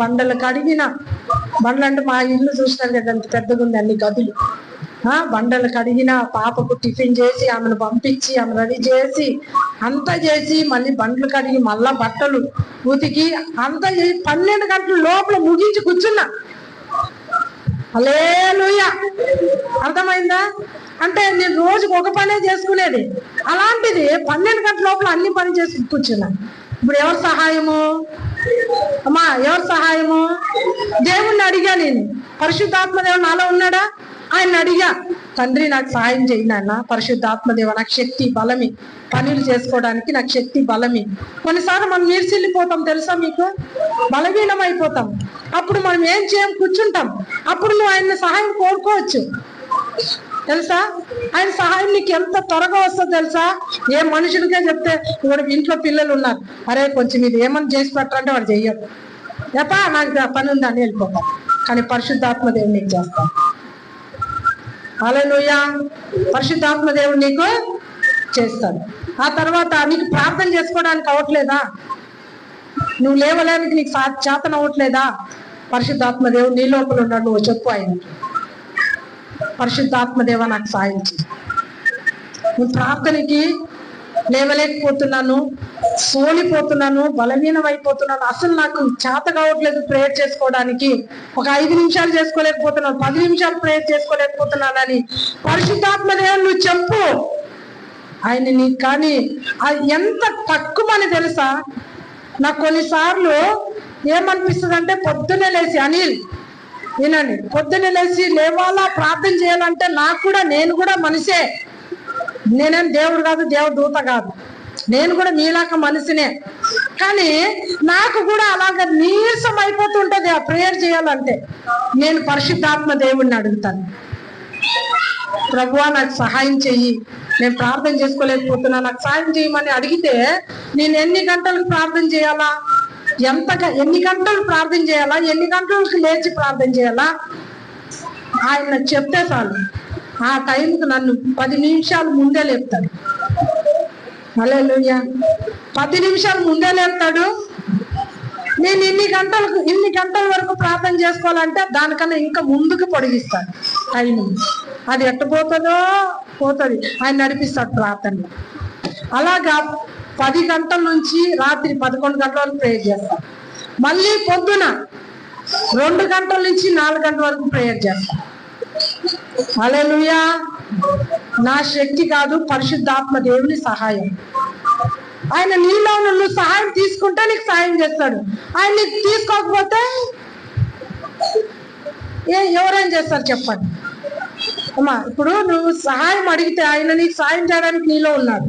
బండలు కడిగిన, బండలు అంటే మా ఇల్లు చూసినారు కదా అంత పెద్దగా ఉంది, అన్ని గదులు. బండలు కడిగిన, పాపకు టిఫిన్ చేసి ఆమెను పంపించి ఆమె రెడీ చేసి అంతా చేసి మళ్ళీ బండ్లు కడిగి మళ్ళా బట్టలు ఉతికి అంతా చేసి 12 గంటల లోపల ముగించి కూర్చున్నా. హల్లెలూయా. అర్థమైందా? అంటే నేను రోజుకు ఒక పనే చేసుకునేది, అలాంటిది 12 గంటల లోపల అన్ని పని చేసి కూర్చున్నా. ఇప్పుడు ఎవరు సహాయము అమ్మా? ఎవరు సహాయము? దేవుణ్ణి అడిగా నేను. పరిశుద్ధాత్మ దేవుడు నాలో ఉన్నాడా? ఆయన అడిగా, తండ్రి నాకు సహాయం చేయి నాన్న. పరిశుద్ధాత్మ దేవ నాకు శక్తి బలమి, పనులు చేసుకోవడానికి నాకు శక్తి బలమి. కొన్నిసార్లు మనం నీర్సిల్లిపోతాం తెలుసా మీకు, బలహీనం అయిపోతాం. అప్పుడు మనం ఏం చేయం, కూర్చుంటాం. అప్పుడు నువ్వు ఆయన సహాయం కోరుకోవచ్చు తెలుసా. ఆయన సహాయం నీకు ఎంత త్వరగా వస్తుందో తెలుసా. ఏ మనుషులకే చెప్తే, ఇప్పుడు ఇంట్లో పిల్లలు ఉన్నారు, అరే కొంచెం ఇది ఏమని చేసి పెట్టాలంటే వాడు చెయ్యరు. ఎప్పా నాకు పని ఉందని వెళ్ళిపోతాం. కానీ పరిశుద్ధాత్మ దేవుడు నీకు చేస్తాను. హల్లెలూయా. పరిశుద్ధాత్మ దేవుడు నీకు చేస్తాడు. ఆ తర్వాత నీకు ప్రార్థన చేసుకోవడానికి అవ్వట్లేదా, నువ్వు లేవలేనికి నీకు చేతన అవ్వట్లేదా, పరిశుద్ధాత్మ దేవుడు నీ లోపల ఉన్నాడు, నువ్వు చెప్పు ఆయన, పరిశుద్ధాత్మ దేవ నాకు సాయం చేయి. నువ్వు ప్రార్థనకి లేవలేకపోతున్నాను, సోలిపోతున్నాను, బలహీనం అయిపోతున్నాను, అసలు నాకు చేత కావట్లేదు ప్రేయర్ చేసుకోవడానికి, ఒక 5 నిమిషాలు చేసుకోలేకపోతున్నాను, 10 నిమిషాలు ప్రేయర్ చేసుకోలేకపోతున్నానని పరిశుద్ధాత్మ దేవుడు నువ్వు చెప్పు ఆయన నీకు. కానీ అది ఎంత తక్కువని తెలుసా. నాకు కొన్నిసార్లు ఏమనిపిస్తుంది అంటే, పొద్దున్నే లేచి అనిల్ వినండి, పొద్దున్నే లేచి లేవాలా ప్రార్థన చేయాలంటే నాకు కూడా, నేను కూడా మనిషే, నేనేం దేవుడు కాదు, దేవుడు దూత కాదు, నేను కూడా మీలాక మనిషినే. కానీ నాకు కూడా అలాగ నీరసం అయిపోతుంటది ఆ ప్రేయర్ చేయాలంటే. నేను పరిశుద్ధాత్మ దేవుడిని అడుగుతాను, ప్రభువా నాకు సహాయం చెయ్యి, నేను ప్రార్థన చేసుకోలేకపోతున్నా, నాకు సహాయం చేయమని అడిగితే నేను ఎన్ని గంటలకు ప్రార్థన చేయాలా, ఎన్ని గంటలు ప్రార్థన చేయాలా, ఎన్ని గంటలకు లేచి ప్రార్థన చేయాలా ఆయన చెప్తే చాలు. ఆ టైంకి నన్ను 10 నిమిషాలు ముందే లేపుతాడు. హల్లెలూయా. 10 నిమిషాలు ముందే లేపుతాడు. నేను ఇన్ని గంటల వరకు ప్రార్థన చేసుకోవాలంటే దానికన్నా ఇంకా ముందుకు పొడిగిస్తాడు టైం. అది ఎట్టపోతుందో పోతుంది, ఆయన నడిపిస్తాడు ప్రార్థనలో. అలాగా 10 గంటల నుంచి రాత్రి 11 గంటల వరకు ప్రేయర్ చేస్తాం. మళ్ళీ పొద్దున 2 గంటల నుంచి 4 గంటల వరకు ప్రేయర్ చేస్తాం. హల్లెలూయా. నా శక్తి కాదు, పరిశుద్ధాత్మ దేవుని సహాయం. ఆయన నీలో నువ్వు సహాయం తీసుకుంటే నీకు సహాయం చేస్తాడు. ఆయన నీకు తీసుకోకపోతే ఎవరేం చేస్తారు చెప్పండి అమ్మా. ఇప్పుడు నువ్వు సహాయం అడిగితే ఆయన నీకు సహాయం చేయడానికి నీలో ఉన్నాడు,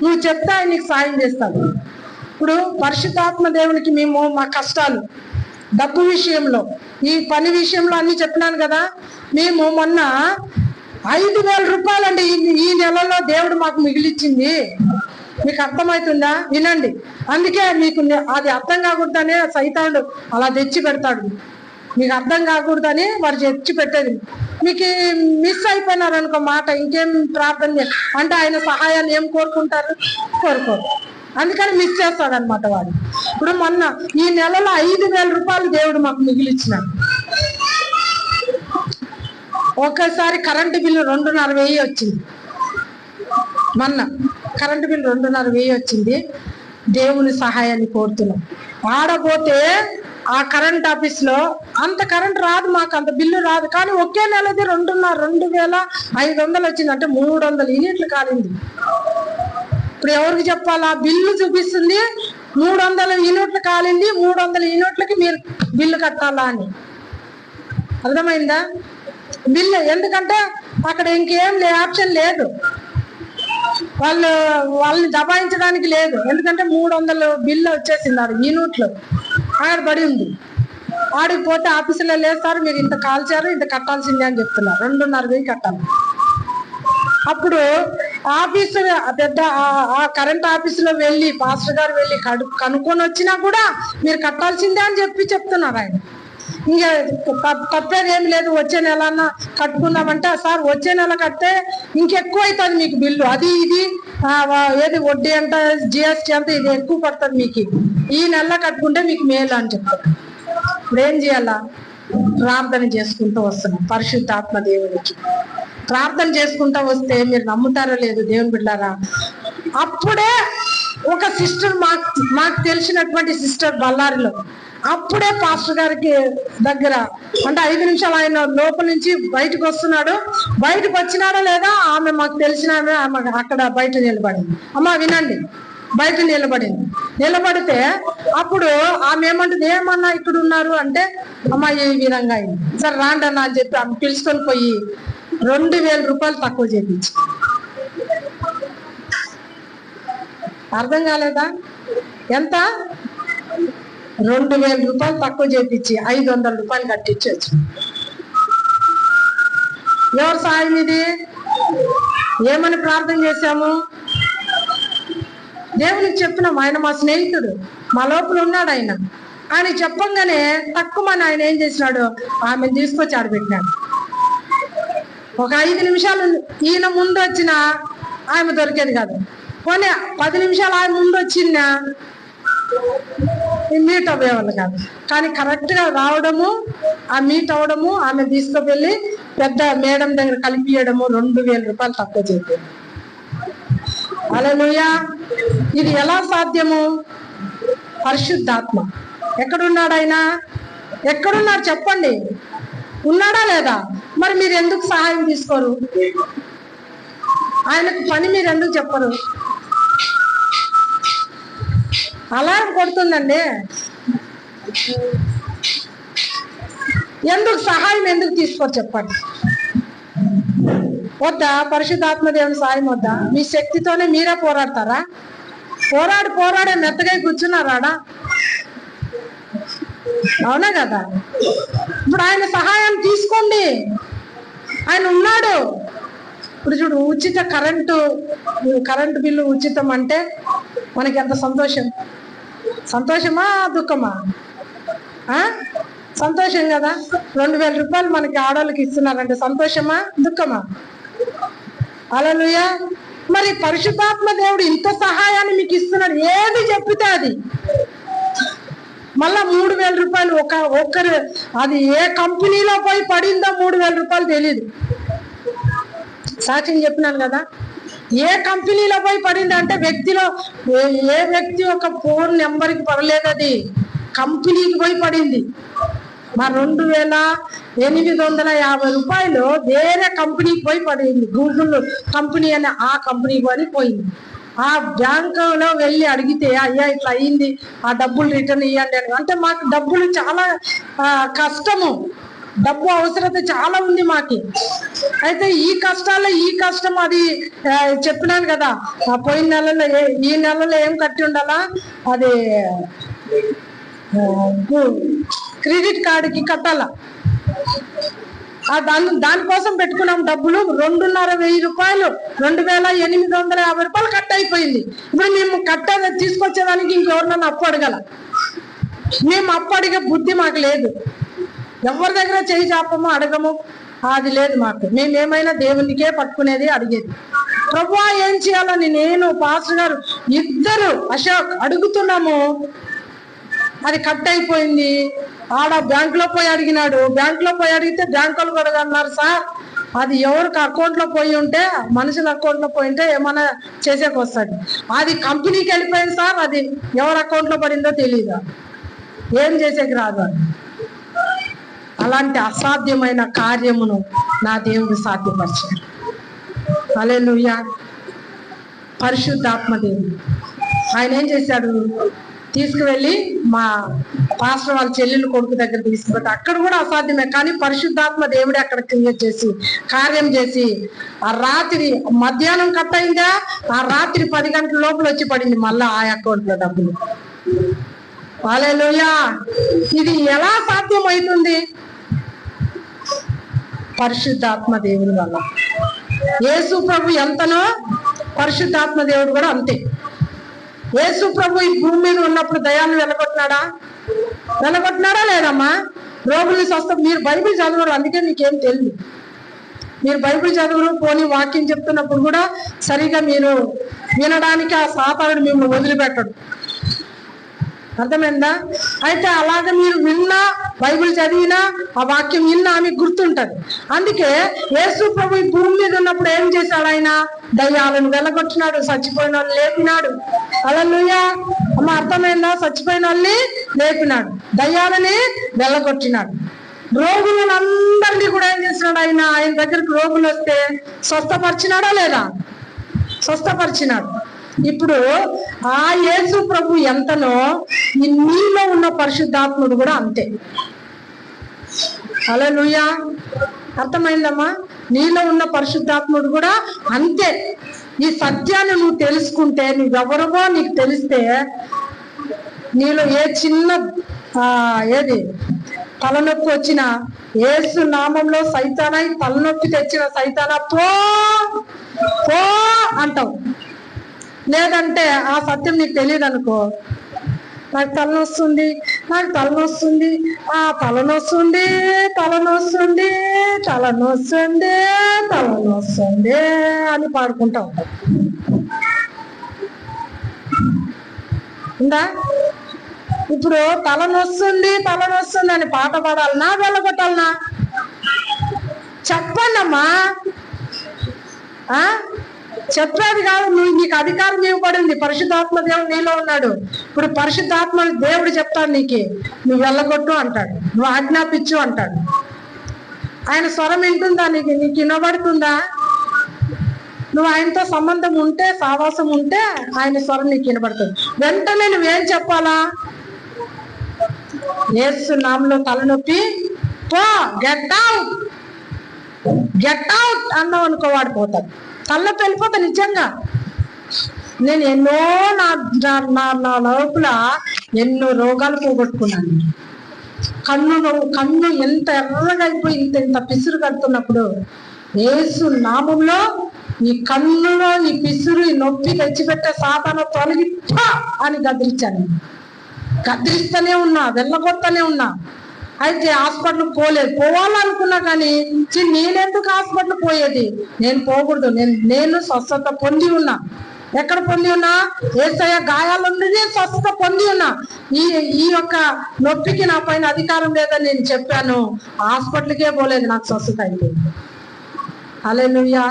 నువ్వు చెప్తే ఆయన నీకు సహాయం చేస్తాడు. ఇప్పుడు పరిశుద్ధాత్మ దేవునికి మేము మా కష్టాలు, డబ్బు విషయంలో, ఈ పని విషయంలో అన్ని చెప్పినాను కదా. మేము మొన్న 5,000 రూపాయలు అండి ఈ నెలలో దేవుడు మాకు మిగిలిచ్చింది. మీకు అర్థమవుతుందా? వినండి. అందుకే మీకు అది అర్థం కాకూడదనే సైతానుడు అలా తెచ్చి పెడతాడు. మీకు అర్థం కాకూడదని వాడు తెచ్చి పెట్టేది. మీకు మిస్ అయిపోయినారు అనుకో మాట, ఇంకేం ప్రార్థన అంటే ఆయన సహాయాన్ని ఏం కోరుకుంటారు, కోరుకోరు. అందుకని మిస్ చేస్తాడు అనమాట వాడు. ఇప్పుడు మొన్న ఈ నెలలో 5,000 రూపాయలు దేవుడు మాకు మిగిలిచ్చినాడు. ఒక్కసారి కరెంటు బిల్లు 2,500 వచ్చింది. మొన్న కరెంటు బిల్లు 2,500 వచ్చింది. దేవుని సహాయాన్ని కోరుతున్నాం. ఆడపోతే ఆ కరెంట్ ఆఫీస్ లో అంత కరెంట్ రాదు, మాకు అంత బిల్లు రాదు. కానీ ఒకే నెలది 2,500 వచ్చింది, అంటే 300 యూనిట్లు కాలింది. ఇప్పుడు ఎవరికి చెప్పాలా? బిల్లు చూపిస్తుంది 300 యూనిట్లు కాలింది, 300 యూనిట్లకి మీరు బిల్లు కట్టాలా అని. అర్థమైందా? బిల్లు ఎందుకంటే అక్కడ ఇంకేం ఆప్షన్ లేదు, వాళ్ళని దబాయించడానికి లేదు. ఎందుకంటే 300 బిల్లు వచ్చేసింది, ఆడ యూనిట్లు ఆడ పడి ఉంది. ఆడికి పోతే ఆఫీసులో లేదు సార్, మీరు ఇంత కాల్చారు, ఇంత కట్టాల్సిందే అని చెప్తున్నారు. 2,500 కట్టాలి. అప్పుడు ఆఫీసు పెద్ద ఆ కరెంట్ ఆఫీసులో వెళ్ళి పాస్టర్ గారు వెళ్ళి కనుక్కొని వచ్చినా కూడా మీరు కట్టాల్సిందే అని చెప్తున్నారు ఆయన. ఇంకా తప్పేది ఏమి లేదు, వచ్చే నెల కట్టుకుందామంటే సార్ వచ్చే నెల కడితే ఇంకెక్కువ అవుతుంది మీకు బిల్లు, అది ఇది ఏది వడ్డీ అంట, జిఎస్టీ అంతా ఇది ఎక్కువ పడుతుంది మీకు, ఈ నెల కట్టుకుంటే మీకు మేలు అని చెప్తారు. ఇప్పుడు ఏం చేయాలా? ప్రార్థన చేసుకుంటూ వస్తున్నాం పరిశుద్ధాత్మ దేవుడికి. ప్రార్థన చేసుకుంటూ వస్తే మీరు నమ్ముతారో లేదు దేవుని బిడ్డారా, అప్పుడే ఒక సిస్టర్ మాకు తెలిసినటువంటి సిస్టర్ బళ్ళారిలో, అప్పుడే పాస్టర్ గారికి దగ్గర అంటే 5 నిమిషాలు ఆయన లోపల నుంచి బయటకు వస్తున్నాడు. బయటకు వచ్చినాడో లేదా ఆమె మాకు తెలిసిన ఆమె అక్కడ బయట నిలబడింది. అమ్మ వినండి, బయట నిలబడితే అప్పుడు ఆమె ఏమంటుంది, ఏమన్నా ఇక్కడ ఉన్నారు అంటే అమ్మ ఈ విధంగా అయింది, సరే రాండి అన్న అని చెప్పి ఆమె పిలుచుకొని పోయి 2,000 రూపాయలు తక్కువ చేయించి. అర్థం కాలేదా? ఎంత? 2,000 రూపాయలు తక్కువ చేయించి 500 రూపాయలు కట్టించవచ్చు. ఎవరు సాయం ఇది? ఏమని ప్రార్థన చేశాము? దేవునికి చెప్పినాం, ఆయన మా స్నేహితుడు, మా లోపల ఉన్నాడు ఆయన. ఆయన చెప్పంగానే తక్కువ ఆయన ఏం చేసినాడు, ఆమెను తీసుకొచ్చి ఆడబెట్టినాడు. ఒక 5 నిమిషాలు ఈయన ముందు వచ్చినా ఆమె దొరికేది కాదు. పోనీ 10 నిమిషాలు ఆయన ముందు వచ్చినా మీట్ అవ్వేవాళ్ళు కాదు. కానీ కరెక్ట్ గా రావడము, ఆ మీట్ అవడము, ఆమె తీసుకువెళ్ళి పెద్ద మేడం దగ్గర కలిపియడము, 2,000 రూపాయలు తక్కువ చేయాలి. హల్లెలూయా! ఇది ఎలా సాధ్యము? పరిశుద్ధాత్మ. ఎక్కడున్నాడు ఆయన? ఎక్కడున్నాడు చెప్పండి? ఉన్నాడా లేదా? మరి మీరు ఎందుకు సహాయం తీసుకోరు? ఆయనకు పని మీరు ఎందుకు చెప్పరు? అలారం కొడుతుందండి, ఎందుకు సహాయం ఎందుకు తీసుకోరు చెప్పండి? వద్దా? పరిశుద్ధాత్మ దేవుని సాయం వద్దా? మీ శక్తితోనే మీరే పోరాడతారా? పోరాడే మెత్తగా కూర్చున్నారాడా? అవునా కదా? ఇప్పుడు ఆయన సహాయం తీసుకోండి, ఆయన ఉన్నాడు. ఇప్పుడు చూడు, ఉచిత కరెంటు బిల్లు ఉచితం అంటే మనకి ఎంత సంతోషం. సంతోషమా దుఃఖమా? సంతోషం కదా. 2,000 రూపాయలు మనకి ఆడవాళ్ళకి ఇస్తున్నారంటే సంతోషమా దుఃఖమా? హల్లెలూయా! మరి పరిశుద్ధాత్మ దేవుడు ఇంత సహాయాన్ని మీకు ఇస్తున్నాడు, ఏది చెప్పితే అది. మళ్ళా 3,000 రూపాయలు ఒక్కరు, అది ఏ కంపెనీలో పోయి పడిందో 3,000 రూపాయలు తెలియదు. సాక్ష్యం చెప్పినాను కదా, ఏ కంపెనీలో పోయి పడింది అంటే వ్యక్తిలో ఏ వ్యక్తి ఒక ఫోన్ నెంబర్కి పడలేదు, అది కంపెనీకి పోయి పడింది. మా 2,850 రూపాయలు వేరే కంపెనీకి పోయి పడింది. గూగుల్ కంపెనీ అని ఆ కంపెనీకి పడి పోయింది. ఆ బ్యాంకులో వెళ్ళి అడిగితే అయ్యా ఇట్లా అయ్యింది, ఆ డబ్బులు రిటర్న్ ఇవ్వండి అని. అంటే మాకు డబ్బులు చాలా కష్టము, డబ్బు అవసరత చాలా ఉంది మాకి. అయితే ఈ కష్టం అది చెప్పినాను కదా, పోయిన నెలలో ఈ నెలలో ఏం కట్టి ఉండాలా, అది క్రెడిట్ కార్డుకి కట్టాలా. దానికోసం పెట్టుకున్నాం డబ్బులు. 2,500 రూపాయలు, 2,850 రూపాయలు కట్ అయిపోయింది. ఇప్పుడు మేము తీసుకొచ్చేదానికి ఇంకెవరినన్నా అప్పు అడగల. మేము అప్పు అడిగే బుద్ధి మాకు లేదు. ఎవరి దగ్గర చేయి చాపము అడగము, అది లేదు మాకు. మేము ఏమైనా దేవునికే పట్టుకునేది, అడిగేది. ప్రభువా ఏం చేయాలని నేను పాస్టర్ గారు ఇద్దరు అశోక్ అడుగుతున్నాము. అది కట్ అయిపోయింది. ఆడ బ్యాంకులో పోయి అడిగినాడు. బ్యాంకులో పోయి అడిగితే బ్యాంకులు కూడా అన్నారు, సార్ అది ఎవరికి అకౌంట్లో పోయి ఉంటే, మనుషుల అకౌంట్లో పోయి ఉంటే ఏమైనా చేసేకి వస్తుంది. అది కంపెనీకి వెళ్ళిపోయింది సార్, అది ఎవరి అకౌంట్లో పడిందో తెలియదు. ఏం చేసేకి రాదు. అలాంటి అసాధ్యమైన కార్యమును నా దేవుడు సాధ్యపరిచాడు. హల్లెలూయా. పరిశుద్ధాత్మ దేవుడు ఆయన ఏం చేశాడు, తీసుకువెళ్ళి మా పాస్టర్ వాళ్ళ చెల్లెలు కొడుకు దగ్గర తీసుకుపోతే అక్కడ కూడా అసాధ్యమే, కానీ పరిశుద్ధాత్మ దేవుడే అక్కడ క్రియేట్ చేసి కార్యం చేసి ఆ రాత్రి మధ్యాహ్నం కట్ అయిందా, ఆ రాత్రి 10 గంటల లోపల వచ్చి పడింది మళ్ళా ఆ అకౌంట్ లో డబ్బులు. హల్లెలూయా. ఇది ఎలా సాధ్యం అవుతుంది? పరిశుద్ధాత్మ దేవుడి వల్ల. యేసు ప్రభు ఎంతనో పరిశుద్ధాత్మ దేవుడు కూడా అంతే. యేసు ప్రభు ఈ భూమి మీద ఉన్నప్పుడు దయాన్ని వెళ్ళగొట్టినాడా లేదమ్మా? రోగుల్ని స్వస్థ. మీరు బైబిల్ చదవరు, అందుకే మీకేం తెలియదు. మీరు బైబిల్ చదవరు, పోనీ వాక్యం చెప్తున్నప్పుడు కూడా సరిగా మీరు వినడానికి ఆ సాతానుడు మిమ్మల్ని వదిలిపెట్టడు. అర్థమైందా? అయితే అలాగ మీరు విన్నా, బైబిల్ చదివినా, ఆ వాక్యం విన్నా ఆమె గుర్తుంటది. అందుకే యేసు ప్రభు ఈ భూమి మీద ఉన్నప్పుడు ఏం చేశాడు? ఆయన దయ్యాలను వెళ్ళగొట్టినాడు, చచ్చిపోయిన వాళ్ళు లేపినాడు. హల్లెలూయా. అమ్మ అర్థమైందా? చచ్చిపోయిన వాళ్ళని లేపినాడు, దయ్యాలని వెళ్ళగొట్టినాడు. రోగులను అందరినీ కూడా ఏం చేసినాడు? ఆయన దగ్గరికి రోగులు వస్తే స్వస్థపరిచినాడా లేదా? స్వస్థపరిచినాడు. ఇప్పుడు ఆ యేసు ప్రభు ఎంతనో ఈ నీలో ఉన్న పరిశుద్ధాత్ముడు కూడా అంతే. హల్లెలూయా. అర్థమైందమ్మా? నీలో ఉన్న పరిశుద్ధాత్ముడు కూడా అంతే. ఈ సత్యాన్ని నువ్వు తెలుసుకుంటే, నువ్వెవరవో నీకు తెలిస్తే, నీలో ఏ చిన్న తలనొప్పి వచ్చినా యేసు నామంలో సైతానా, తలనొప్పి తెచ్చిన సైతానా పో పో అంటావు. లేదంటే ఆ సత్యం నీకు తెలియదు అనుకో, నాకు తలనొస్తుంది, నాకు తలనొస్తుంది, తలనొస్తుంది, తలనొస్తుంది, తలనొస్తుంది, తలనొస్తుంది అని పాడుకుంటా ఉంటాం. ఉందా? ఇప్పుడు తలనొస్తుంది తలనొస్తుంది అని పాట పాడాలనా, వెళ్ళగొట్టాలనా? చెప్పండి అమ్మా. చెప్పేది కాదు, నీకు అధికారం ఇవ్వబడింది. పరిశుద్ధాత్మ దేవుడు నీలో ఉన్నాడు. ఇప్పుడు పరిశుద్ధాత్మ దేవుడు చెప్తాడు నీకు, నువ్వు వెళ్ళగొట్టు అంటాడు, నువ్వు ఆజ్ఞాపించు అంటాడు. ఆయన స్వరం వింటుందా? నీకు వినబడుతుందా? నువ్వు ఆయనతో సంబంధం ఉంటే, సావాసం ఉంటే ఆయన స్వరం నీకు వినబడుతుంది. వెంటనే నువ్వేం చెప్పాలా? యేసు నామములో తలనొప్పి పో, గెట్ అవుట్, గెట్ అవుట్ అన్నావు అనుకో, వాడు పోతాడు. తలనొప్పి వెళ్ళిపోతా. నిజంగా నేను ఎన్నో నా లోపల ఎన్నో రోగాలు పోగొట్టుకున్నాను. కన్ను ఎంత ఎర్రగా అయిపోయి ఇంత పిసురు కడుతున్నప్పుడు యేసు నామములో ఈ కన్నులో ఈ పిసురు, ఈ నొప్పి తెచ్చిపెట్టే సాతాను తొలగి అని గద్రించాను. గద్రిస్తూనే ఉన్నా, వెళ్ళగొట్టనే ఉన్నా. అయితే హాస్పిటల్ పోవాలనుకున్నా కానీ నేనెందుకు హాస్పిటల్ పోయేది? నేను పోకూడదు. నేను స్వస్థత పొంది ఉన్నా. ఎక్కడ పొంది ఉన్నా? యేసయ్య గాయాల నుండి స్వస్థత పొంది ఉన్నా. ఈ యొక్క నొప్పికి నా పైన అధికారం లేదని నేను చెప్పాను. హాస్పిటల్కే పోలేదు, నాకు స్వస్థత అయిపోయింది. హల్లెలూయా.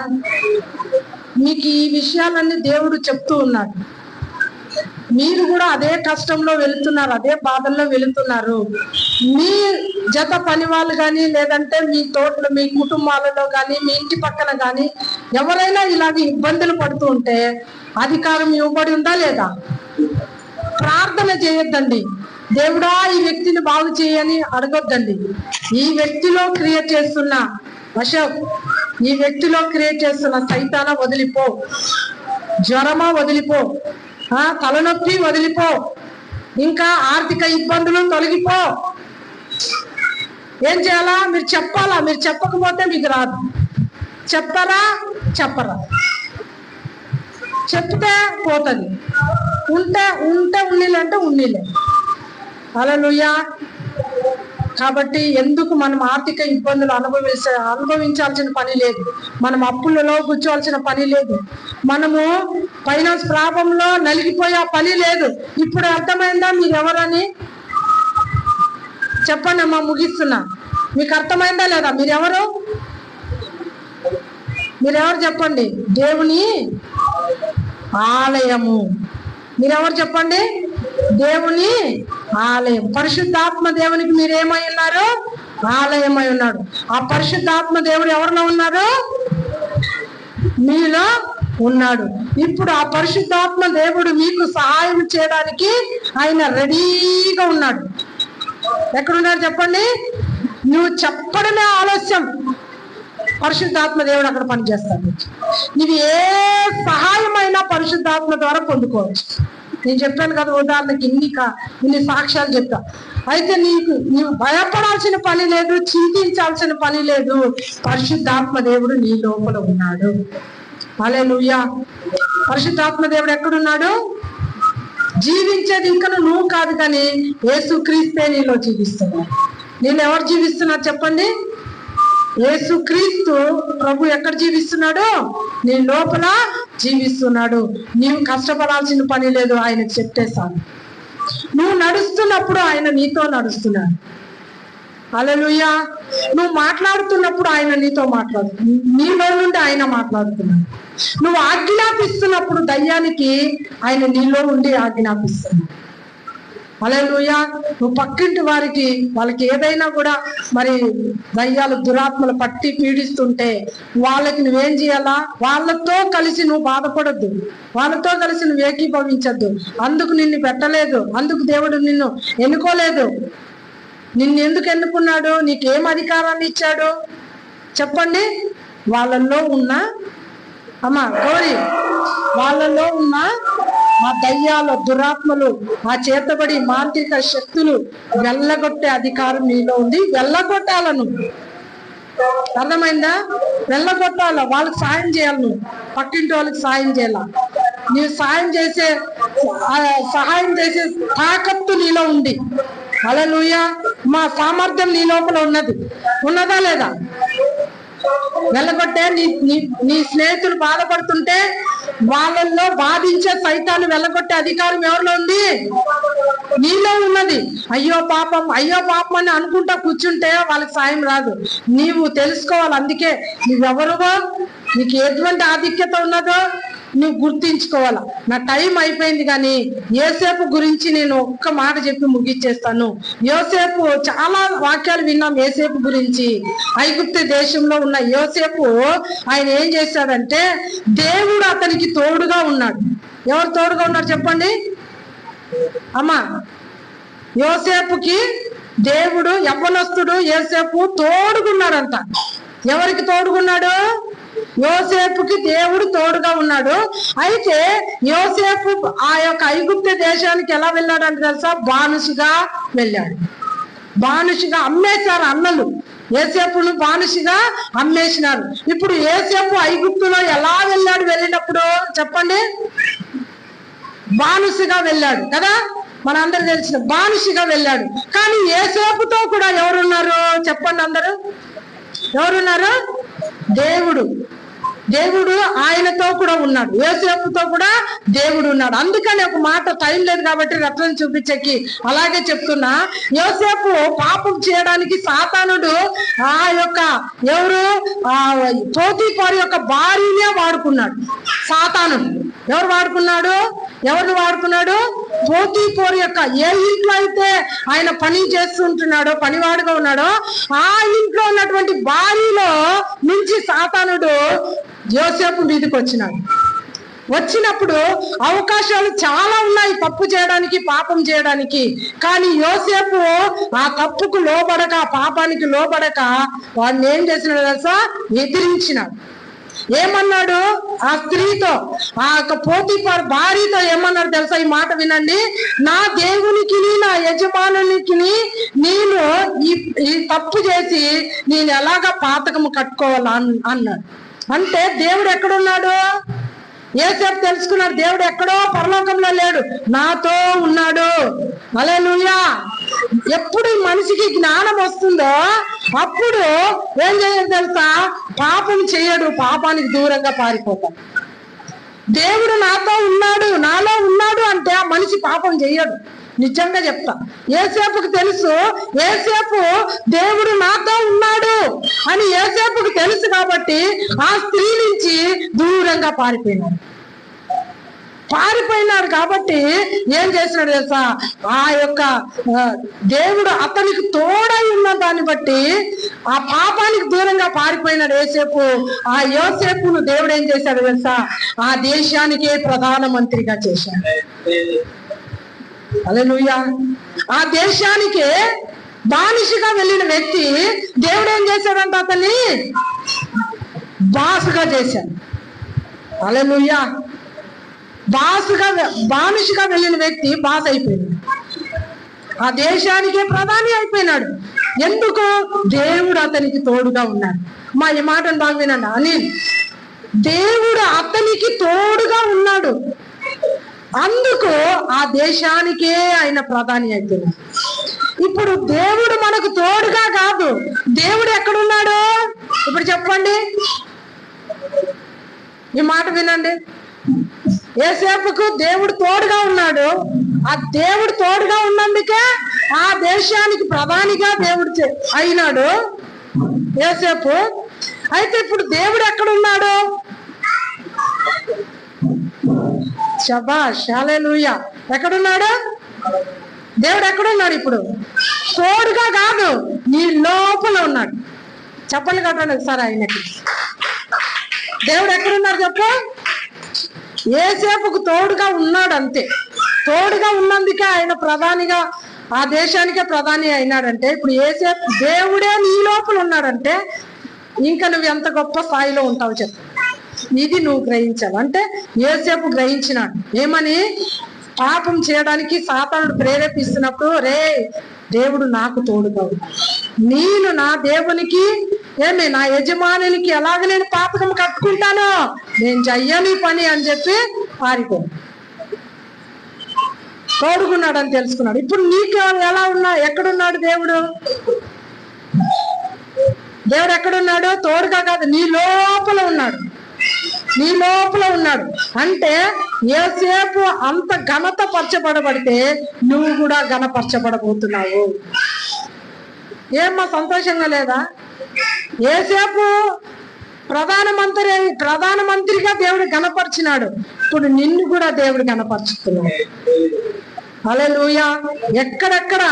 మీకు ఈ విషయాలన్నీ దేవుడు చెప్తూ ఉన్నాడు. మీరు కూడా అదే కష్టంలో వెళుతున్నారు, అదే బాధల్లో వెళుతున్నారు. మీ జత పని వాళ్ళు కానీ, లేదంటే మీ తోటలు, మీ కుటుంబాలలో కానీ, మీ ఇంటి పక్కన కానీ ఎవరైనా ఇలాగ ఇబ్బందులు పడుతూ ఉంటే అధికారం ఇవ్వబడి ఉందా లేదా? ప్రార్థన చేయొద్దండి. దేవుడా ఈ వ్యక్తిని బాగు చేయని అడగొద్దండి. ఈ వ్యక్తిలో క్రియేట్ చేస్తున్న అశోక్, ఈ వ్యక్తిలో క్రియేట్ చేస్తున్న సైతానా వదిలిపో, జ్వరమా వదిలిపో, తలనొప్పి వదిలిపో, ఇంకా ఆర్థిక ఇబ్బందులు తొలగిపో. ఏం చేయాలా? మీరు చెప్పాలా. మీరు చెప్పకపోతే మీకు రాదు. చెప్పరా? చెప్తే పోతుంది. ఉంటే ఉన్నీళ్ళంటే ఉన్నీలే. హల్లెలూయా. కాబట్టి ఎందుకు మనం ఆర్థిక ఇబ్బందులు అనుభవించాల్సిన పని లేదు. మనం అప్పులలో కూర్చోవాల్సిన పని లేదు. మనము ఫైనాన్స్ ప్రాబ్లంలో నలిగిపోయే పని లేదు. ఇప్పుడు అర్థమైందా మీరు ఎవరని? చెప్పండి అమ్మా, ముగిస్తున్నా. మీకు అర్థమైందా లేదా? మీరెవరు చెప్పండి? దేవుని ఆలయము. మీరెవరు చెప్పండి? దేవుని ఆలయం. పరిశుద్ధాత్మ దేవునికి మీరేమై ఉన్నారు? ఆలయమై ఉన్నాడు. ఆ పరిశుద్ధాత్మ దేవుడు ఎవరిలో ఉన్నారు? మీలో ఉన్నాడు. ఇప్పుడు ఆ పరిశుద్ధాత్మ దేవుడు మీకు సహాయం చేయడానికి ఆయన రెడీగా ఉన్నాడు. ఎక్కడున్నాడు చెప్పండి? నువ్వు చెప్పడమే ఆలస్యం, పరిశుద్ధాత్మ దేవుడు అక్కడ పనిచేస్తాడు. నువ్వు ఏ సహాయమైనా పరిశుద్ధాత్మ ద్వారా పొందుకోవచ్చు. నేను చెప్పాను కదా ఉదాహరణకి, ఇన్ని సాక్ష్యాలు చెప్తా. అయితే నీవు భయపడాల్సిన పని లేదు, చింతించాల్సిన పని లేదు. పరిశుద్ధాత్మ దేవుడు నీ లోపల ఉన్నాడు. హల్లెలూయా. పరిశుద్ధాత్మ దేవుడు ఎక్కడున్నాడు? జీవించేది ఇంకా నువ్వు కాదు, కానీ యేసుక్రీస్తే నీలో జీవిస్తున్నాడు. నేను ఎవరు జీవిస్తున్నారు చెప్పండి? యేసుక్రీస్తు ప్రభు ఎక్కడ జీవిస్తున్నాడు? నీ లోపల జీవిస్తున్నాడు. నీవు కష్టపడాల్సిన పని లేదు, ఆయనకు చెప్పేశాను. నువ్వు నడుస్తున్నప్పుడు ఆయన నీతో నడుస్తున్నాడు. హల్లెలూయా. నువ్వు మాట్లాడుతున్నప్పుడు ఆయన నీతో నీలో నుండి ఆయన మాట్లాడుతున్నాడు. నువ్వు ఆజ్ఞాపిస్తున్నప్పుడు దయ్యానికి ఆయన నీలో ఉండి ఆజ్ఞాపిస్తున్నాడు. హల్లెలూయా. నువ్వు పక్కింటి వాళ్ళకి ఏదైనా కూడా మరి దయ్యాలు దురాత్మలు పట్టి పీడిస్తుంటే వాళ్ళకి నువ్వేం చేయాలా? వాళ్ళతో కలిసి నువ్వు బాధపడద్దు, వాళ్ళతో కలిసి నువ్వు ఏకీభవించద్దు. అందుకు నిన్ను పెట్టలేదు, అందుకు దేవుడు నిన్ను ఎన్నుకోలేదు. నిన్ను ఎందుకు ఎన్నుకున్నాడు? నీకేం అధికారాన్ని ఇచ్చాడు చెప్పండి? వాళ్ళల్లో ఉన్న గౌరీ, వాళ్ళలో ఉన్న ఆ దయ్యాలు దురాత్మలు, ఆ చేతబడి మాంత్రిక శక్తులు వెళ్ళగొట్టే అధికారం నీలో ఉంది. వెళ్ళగొట్టాలను, అర్థమైందా? వెళ్ళగొట్టాల. వాళ్ళకి సాయం చేయాలి, నువ్వు పక్కింటి వాళ్ళకి సాయం చేయాల. నీవు సహాయం చేసే తాకత్తు నీలో ఉంది. హల్లెలూయా. మా సామర్థ్యం నీ లోపల ఉన్నదా లేదా? వెళ్ళగొట్టే నీ స్నేహితులు బాధపడుతుంటే వాళ్ళల్లో బాధించే సైతాన్ని వెళ్ళగొట్టే అధికారం ఎవరిలో ఉంది? నీలో ఉన్నది. అయ్యో పాపం అని అనుకుంటా కూర్చుంటే వాళ్ళకి సాయం రాదు. నీవు తెలుసుకోవాలి. అందుకే నువ్వెవరుగో, నీకు ఎటువంటి ఆధిక్యత ఉన్నదో నువ్వు గుర్తించుకోవాలా. నా టైం అయిపోయింది, కానీ యోసేపు గురించి నేను ఒక్క మాట చెప్పి ముగిచ్చేస్తాను. యోసేపు చాలా వాక్యాలు విన్నాం యోసేపు గురించి. ఐగుప్తు దేశంలో ఉన్న యోసేపు ఆయన ఏం చేశాడంటే దేవుడు అతనికి తోడుగా ఉన్నాడు. ఎవరు తోడుగా ఉన్నారు చెప్పండి అమ్మా? యోసేపుకి దేవుడు, యవ్వనస్తుడు యోసేపు తోడుగున్నాడంట. ఎవరికి తోడుగున్నాడు? యోసేపుకి దేవుడు తోడుగా ఉన్నాడు. అయితే యోసేపు ఆ యొక్క ఐగుప్తు దేశానికి ఎలా వెళ్ళాడంటే తెలుసా? బానిసగా వెళ్ళాడు. బానిసగా అమ్మేశారు అన్నలు. యోసేపును బానిసగా అమ్మేసినారు. ఇప్పుడు యోసేపు ఐగుప్తులో ఎలా వెళ్ళినప్పుడు చెప్పండి? బానిసగా వెళ్ళాడు కదా, మనందరూ తెలిసిన బానిసగా వెళ్ళాడు. కానీ యోసేపుతో కూడా ఎవరున్నారు చెప్పండి? అందరూ ఎవరున్నారు? దేవుడు ఆయనతో కూడా ఉన్నాడు. యోసేపుతో కూడా దేవుడు ఉన్నాడు. అందుకని ఒక మాట, టైం లేదు కాబట్టి రెఫరెన్స్ చూపించకి అలాగే చెప్తున్నా. యోసేపు పాపం చేయడానికి సాతానుడు ఎవరు పోతీఫరు యొక్క భార్యనే వాడుకున్నాడు. సాతానుడు ఎవరిని వాడుకున్నాడు? పోతీఫరు యొక్క ఏ ఇంట్లో అయితే ఆయన పని చేస్తుంటున్నాడో, పనివాడుగా ఉన్నాడో, ఆ ఇంట్లో ఉన్నటువంటి భార్యలో నుంచి సాతానుడు యోసేపు మీదకి వచ్చినప్పుడు అవకాశాలు చాలా ఉన్నాయి తప్పు చేయడానికి, పాపం చేయడానికి. కానీ యోసేపు ఆ తప్పుకు లోబడక, పాపానికి లోబడక వాడిని ఏం చేసినాడు తెలుసా? ఎదిరించినాడు. ఏమన్నాడు? ఆ స్త్రీతో, ఆ యొక్క పోతీఫరు భార్యతో ఏమన్నాడు తెలుసా? ఈ మాట వినండి. నా దేవునికి, నా యజమానునికి నేను ఈ తప్పు చేసి నేను ఎలాగా పాతకము కట్టుకోవాలా అన్నాడు. అంటే దేవుడు ఎక్కడున్నాడు? యోసేపు తెలుసుకున్నాడు, దేవుడు ఎక్కడో పరలోకంలో లేడు, నాతో ఉన్నాడు. హల్లెలూయా. ఎప్పుడు మనిషికి జ్ఞానం వస్తుందో అప్పుడు ఏం చేయదు తెలుసా? పాపం చేయడు, పాపానికి దూరంగా పారిపోతాడు. దేవుడు నాలో ఉన్నాడు అంటే ఆ మనిషి పాపం చేయడు. నిజంగా చెప్తా, యోసేపుకు తెలుసు, యోసేపు దేవుడు నాతో ఉన్నాడు అని యోసేపుకు తెలుసు కాబట్టి ఆ స్త్రీ నుంచి దూరంగా పారిపోయినాడు. పారిపోయినాడు కాబట్టి ఏం చేసినాడు తెలుసా, ఆ యొక్క దేవుడు అతనికి తోడై ఉన్న దాన్ని బట్టి ఆ పాపానికి దూరంగా పారిపోయినాడు యోసేపు. ఆ యోసేపును దేవుడు ఏం చేశాడు తెలుసా, ఆ దేశానికే ప్రధానమంత్రిగా చేశాడు. హల్లెలూయా. ఆ దేశానికే బానిసగా వెళ్ళిన వ్యక్తి దేవుడు ఏం చేశాడంట, అతన్ని బాసుగా చేశాడు. హల్లెలూయా. బానిసగా వెళ్ళిన వ్యక్తి బాస్ అయిపోయింది, ఆ దేశానికే ప్రధాని అయిపోయినాడు. ఎందుకు? దేవుడు అతనికి తోడుగా ఉన్నాడు. ఈ మాటను బాగా వినండి. అని దేవుడు అతనికి తోడుగా ఉన్నాడు, అందుకు ఆ దేశానికే ఆయన ప్రధాని అయిపోయినాడు. ఇప్పుడు దేవుడు మనకు తోడుగా కాదు, దేవుడు ఎక్కడున్నాడు ఇప్పుడు చెప్పండి. ఈ మాట వినండి. యోసేపుకు దేవుడు తోడుగా ఉన్నాడు, ఆ దేవుడు తోడుగా ఉన్నందుకే ఆ దేశానికి ప్రధానిగా దేవుడు అయినాడు యోసేపు. అయితే ఇప్పుడు దేవుడు ఎక్కడున్నాడు? శభాష్, హల్లెలూయా. ఎక్కడున్నాడు దేవుడు? ఎక్కడున్నాడు? ఇప్పుడు తోడుగా కాదు, నీ లోపల ఉన్నాడు. చెప్పండి కట్టండి ఒకసారి ఆయనకి. దేవుడు ఎక్కడున్నాడు చెప్పు? యోసేపుకు తోడుగా ఉన్నాడు, అంతే. తోడుగా ఉన్నందుకే ఆయన ప్రధానిగా ఆ దేశానికే ప్రధాని అయినాడంటే, ఇప్పుడు యోసేపు దేవుడే నీ లోపల ఉన్నాడంటే ఇంకా నువ్వు ఎంత గొప్ప స్థాయిలో ఉంటావు చెప్పు. ఇది నువ్వు గ్రహించావు. అంటే యోసేపు గ్రహించినాడు ఏమని, పాపం చేయడానికి సాతానుడు ప్రేరేపిస్తున్నప్పుడు, రే దేవుడు నాకు తోడుగా ఉన్నాడు, నేను నా దేవునికి నా యజమానికి ఎలాగ నేను పాతకం కట్టుకుంటానో నేను చెయ్యని పని అని చెప్పి పారిపో తోడుకున్నాడు అని తెలుసుకున్నాడు. ఇప్పుడు నీకు ఎలా ఉన్నా, ఎక్కడున్నాడు దేవుడు? దేవుడు ఎక్కడున్నాడు? తోడుగా కాదు, నీ లోపల ఉన్నాడు. నీ లోపల ఉన్నాడు అంటే యోసేపు అంత ఘనత పరచబడబడితే నువ్వు కూడా ఘనపరచబడబోతున్నావు. ఏమ్మా సంతోషంగా లేదా? యోసేపు ప్రధానమంత్రిగా దేవుడు ఘనపరిచినాడు, ఇప్పుడు నిన్ను కూడా దేవుడు ఘనపరుచుతున్నాడు. హల్లెలూయా. ఎక్కడెక్కడ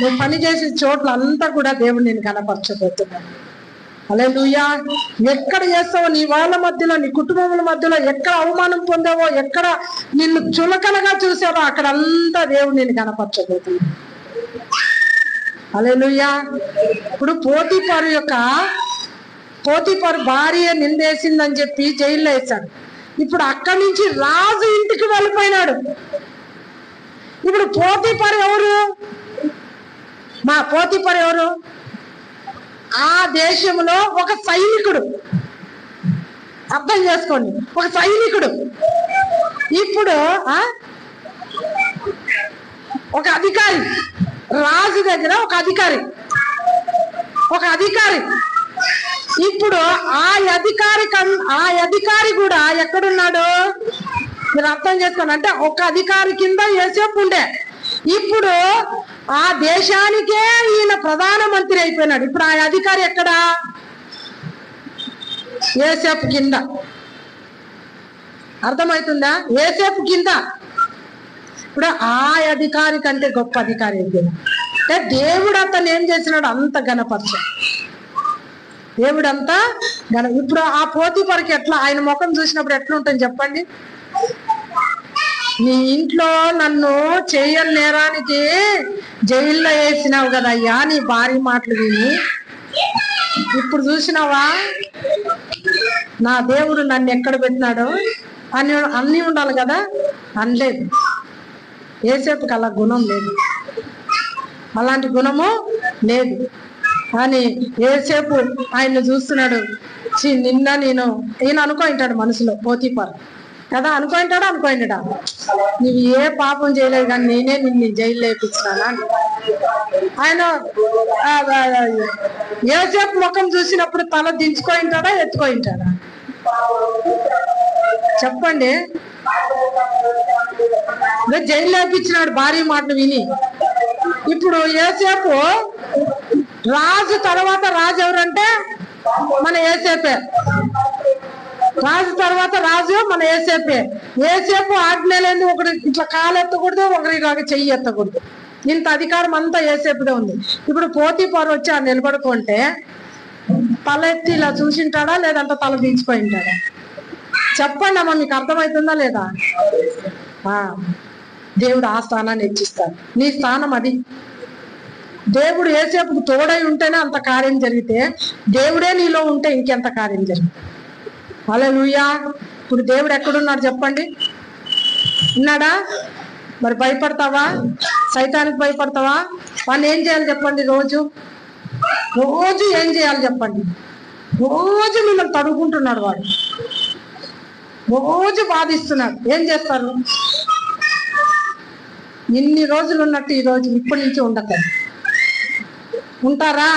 నువ్వు పని చేసే చోట్ల అంతా కూడా దేవుడు నేను ఘనపరచబోతున్నాడు. హల్లెలూయా. ఎక్కడ చేస్తావో, నీ వాళ్ళ మధ్యలో, నీ కుటుంబముల మధ్యలో ఎక్కడ అవమానం పొందావో, ఎక్కడ నిన్ను చులకనగా చూసావో అక్కడంతా దేవుడు నేను కనపరచబోతున్నాడు. హల్లెలూయా. ఇప్పుడు పోతీఫరు భార్య నిందేసిందని చెప్పి జైల్లో వేశాడు. ఇప్పుడు అక్కడి నుంచి రాజు ఇంటికి వెళ్ళిపోయినాడు. ఇప్పుడు పోతీఫరు ఎవరు? పోతీఫరు ఎవరు? ఆ దేశంలో ఒక సైనికుడు. అర్థం చేసుకోండి, ఒక సైనికుడు. ఇప్పుడు ఒక అధికారి, రాజు దగ్గర ఒక అధికారి. ఇప్పుడు ఆ అధికారి కూడా ఎక్కడున్నాడు మీరు అర్థం చేసుకోండి. అంటే ఒక అధికారి కింద యోసేపు ఉండే, ఇప్పుడు ఆ దేశానికే ఈయన ప్రధానమంత్రి అయిపోయినాడు. ఇప్పుడు ఆ అధికారి ఎక్కడా? యోసేపు కింద. అర్థమవుతుందా? యోసేపు కింద. ఇప్పుడు ఆ అధికారి కంటే గొప్ప అధికారి అయిపోయినా అంటే దేవుడు అతను ఏం చేసినాడు, అంత ఘనపరిచాడు దేవుడు అంతా ఇప్పుడు ఆ పోతీఫరుకి ఎట్లా, ఆయన ముఖం చూసినప్పుడు ఎట్లా ఉంటుంది చెప్పండి? నీ ఇంట్లో నన్ను చేయని నేరానికి జైల్లో వేసినావు కదయ్యా, నీ భార్య మాటలు విని ఇప్పుడు చూసినావా నా దేవుడు నన్ను ఎక్కడ పెట్టినాడో అని అన్నీ ఉండాలి కదా. అనలేదు. యోసేపుకి అలా గుణం లేదు, అలాంటి గుణము లేదు. అని యోసేపు ఆయన్ని చూస్తున్నాడు. నిన్న ఈయన అనుకోంటాడు మనసులో, పోతీఫరు కదా అనుకోంటాడా, నువ్వు ఏ పాపం చేయలేదు కానీ నేనే నిన్ను జైల్లో వేయించినానా. ఆయన యోసేపు ముఖం చూసినప్పుడు తల దించుకోయింటాడా, ఎత్తుకోయింటాడా చెప్పండి? జైల్లో వేయించినాడు భార్య మాటలు విని. ఇప్పుడు యోసేపు రాజు తర్వాత రాజు ఎవరంటే మన యోసేపే. రాజు తర్వాత రాజు మన యోసేపే. ఏసేపు ఆజ్ఞలేని ఒకటి ఇట్లా కాలు ఎత్తకూడదు, ఒకరి ఇలాగ చెయ్యి ఎత్తకూడదు. ఇంత అధికారం అంతా ఏసేపుదే ఉంది. ఇప్పుడు పోతీఫరు వచ్చి ఆ నిలబడుకుంటే తల ఎత్తి ఇలా చూసింటాడా, లేదంటే తల దించిపోయింటాడా? చెప్పండి అమ్మా, మీకు అర్థమవుతుందా లేదా? దేవుడు ఆ స్థానాన్ని హెచ్చిస్తాడు. నీ స్థానం అది. దేవుడు ఏసేపుకు తోడై ఉంటేనే అంత కార్యం జరిగితే, దేవుడే నీలో ఉంటే ఇంకెంత కార్యం జరుగుతుంది. హల్లెలూయా. ఇప్పుడు దేవుడు ఎక్కడున్నాడు చెప్పండి? ఉన్నాడా? మరి భయపడతావా? సైతానికి భయపడతావా? వాడిని ఏం చేయాలి చెప్పండి? రోజు ఏం చేయాలి చెప్పండి? రోజు మిమ్మల్ని తడుకుంటున్నాడు వాడు, రోజు బాధిస్తున్నాడు. ఏం చేస్తారు? ఇన్ని రోజులు ఉన్నట్టు ఈ రోజు ఇప్పటి నుంచి ఉండదు. ఉంటారా?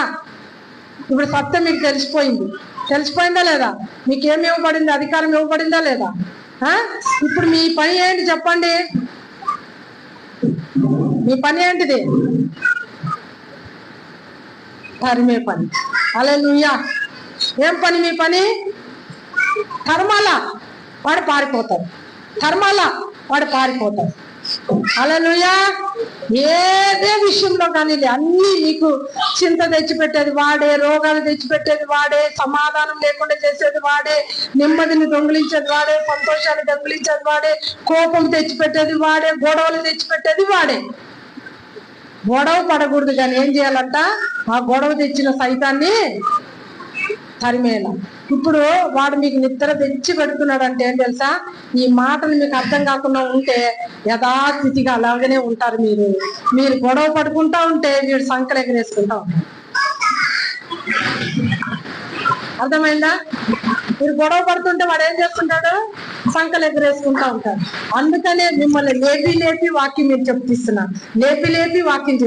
ఇప్పుడు సత్యం మీకు తెలిసిపోయిందా లేదా? మీకు ఏమి ఇవ్వబడింది? అధికారం ఇవ్వబడిందా లేదా? ఇప్పుడు మీ పని ఏంటి చెప్పండి? మీ పని ఏంటిది? తరిమే పని. హల్లెలూయా. ఏం పని మీ పని? తరమాలా, వాడు పారిపోతాడు. హల్లెలూయా. ఏదే విషయంలో కానీ అన్ని మీకు చింత తెచ్చిపెట్టేది వాడే, రోగాలు తెచ్చిపెట్టేది వాడే, సమాధానం లేకుండా చేసేది వాడే, నెమ్మదిని దొంగిలించేది వాడే, సంతోషాన్ని దొంగిలించేది వాడే, కోపం తెచ్చిపెట్టేది వాడే, గొడవలు తెచ్చిపెట్టేది వాడే. గొడవ పడకూడదు, కానీ ఏం చేయాలంట? ఆ గొడవ తెచ్చిన సైతాన్ని తరిమేలా. ఇప్పుడు వాడు మీకు నిద్ర తెచ్చి పెడుతున్నాడు అంటే ఏం తెలుసా? ఈ మాటలు మీకు అర్థం కాకుండా ఉంటే యథాస్థితిగా అలాగనే ఉంటారు. మీరు గొడవ పడుకుంటా ఉంటే వీడు సంకలు ఎగరేసుకుంటా ఉంటాడు. అర్థమైందా? మీరు గొడవ పడుతుంటే వాడు ఏం చేస్తుంటాడు? సంకలు ఎగరేసుకుంటా ఉంటాడు. అందుకనే మిమ్మల్ని లేపి వాక్యం మీరు చెప్పిస్తున్నా, లేపి వాక్యం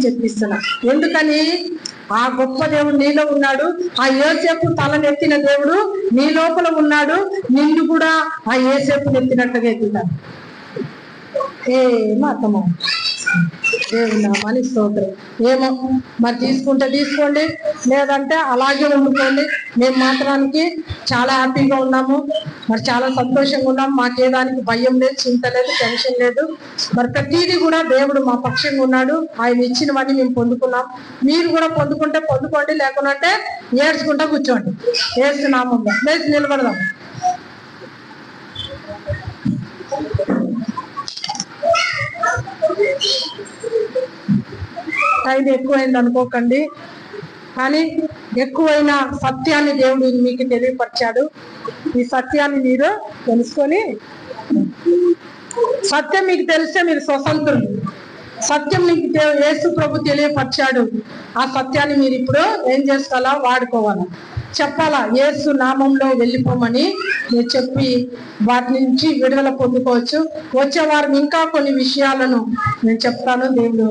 చెప్పిస్తున్నా. ఎందుకని? ఆ గొప్ప దేవుడు నీలో ఉన్నాడు. ఆ యోసేపు తలనెత్తిన దేవుడు నీ లోపల ఉన్నాడు. నిన్ను కూడా ఆ యోసేపు నెత్తినట్టుగా ఎత్తుతాడు. ఏమో అర్థమో దేవుడు నామాని స్తోత్రం. ఏమో మరి తీసుకుంటే తీసుకోండి, లేదంటే అలాగే ఉండుకోండి. మేము మాత్రానికి చాలా హ్యాపీగా ఉన్నాము, మరి చాలా సంతోషంగా ఉన్నాం. మాకేదానికి భయం లేదు, చింత లేదు, టెన్షన్ లేదు. మరి ప్రతిదీ కూడా దేవుడు మా పక్షంగా ఉన్నాడు. ఆయన ఇచ్చినవన్నీ మేము పొందుకున్నాం. మీరు కూడా పొందుకుంటే పొందుకోండి, లేకుంటే ఏడ్చుకుంటా కూర్చోండి. ఏసునామంలో లేచి నిలబడదాం. టైం ఎక్కువైంది అనుకోకండి, కానీ ఎక్కువైన సత్యాన్ని దేవుడు మీకు తెలియపరిచాడు. ఈ సత్యాన్ని మీరు తెలుసుకొని, సత్యం మీకు తెలిస్తే మీరు స్వతంత్రులు. సత్యం మీకు యేసు ప్రభు తెలియపరిచాడు. ఆ సత్యాన్ని మీరు ఇప్పుడు ఏం చేసుకోవాలా? వాడుకోవాలా, చెప్పాలా? యేసు నామంలో వెళ్ళిపోమని నేను చెప్పి వాటి నుంచి విడుదల పొందుకోవచ్చు. వచ్చే వారం ఇంకా కొన్ని విషయాలను నేను చెప్తాను. దేవుడు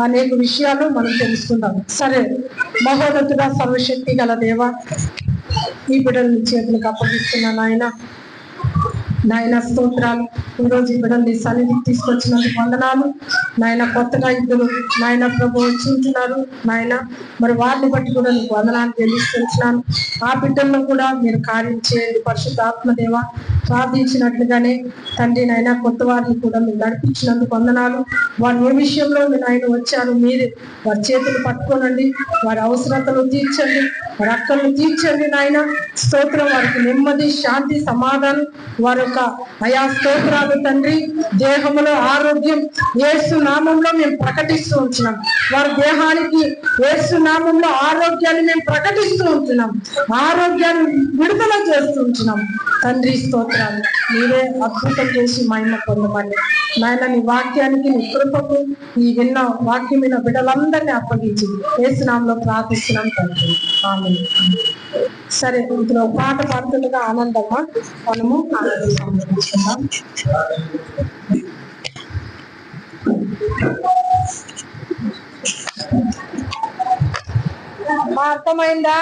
అనేక విషయాలు మనం తెలుసుకుందాం. సరే, మహోన్నతుడా, సర్వశక్తి గల దేవ, ఈ బిడ్డల చేతులకు అప్పగిస్తున్నాను. నాయన స్తోత్రాలు. ఈరోజు ఈ బిడ్డలు నీ సన్నిధికి తీసుకొచ్చినందుకు వందనాలు నాయన. కొత్తగా ఇద్దరు నాయన ప్రభు వచ్చింటున్నారు నాయన, మరి వారిని బట్టి కూడా నీకు వందనాలు చెల్లిస్తున్నాను. ఆ బిడ్డల్లో కూడా మీరు కార్యం చేయండి పరిశుద్ధాత్మదేవ. ప్రార్థించినట్లుగానే తండ్రి నాయన, కొత్త వారిని కూడా మీరు నడిపించినందుకు వందనాలు. వారు ఏ విషయంలో మీరు ఆయన వచ్చారు, మీరు వారి చేతులు పట్టుకోనండి, వారి అవసరతలు తీర్చండి, వారి అక్కలను తీర్చండి నాయన. స్తోత్రం. వారికి నెమ్మది, శాంతి, సమాధానం, వారి యొక్క అయా స్తోత్రాలు తండ్రి. దేహంలో ఆరోగ్యం యేసు నామంలో మేము ప్రకటిస్తూ ఉంటున్నాం. వారి దేహానికి యేసు నామంలో ఆరోగ్యాన్ని మేము ప్రకటిస్తూ ఉంటున్నాం. ఆరోగ్యాన్ని విడుదల చేస్తూ ఉంటున్నాం తండ్రి. స్తోత్రాలు. మీరే అద్భుతం చేసి మహిమ పొందమని నాయన, నీ వాక్యానికి, నీ కృపకు, నీ విన్న వాక్యమైన బిడ్డలందరినీ అప్పగించి యేసు నామంలో ప్రార్థిస్తున్నాం తండ్రి. ఆమేన్. సరే, ఇందులో పాట పాడుతుండగా ఆనందమ్మా మనము ఆనందించుకుందాం. అర్థమైందా?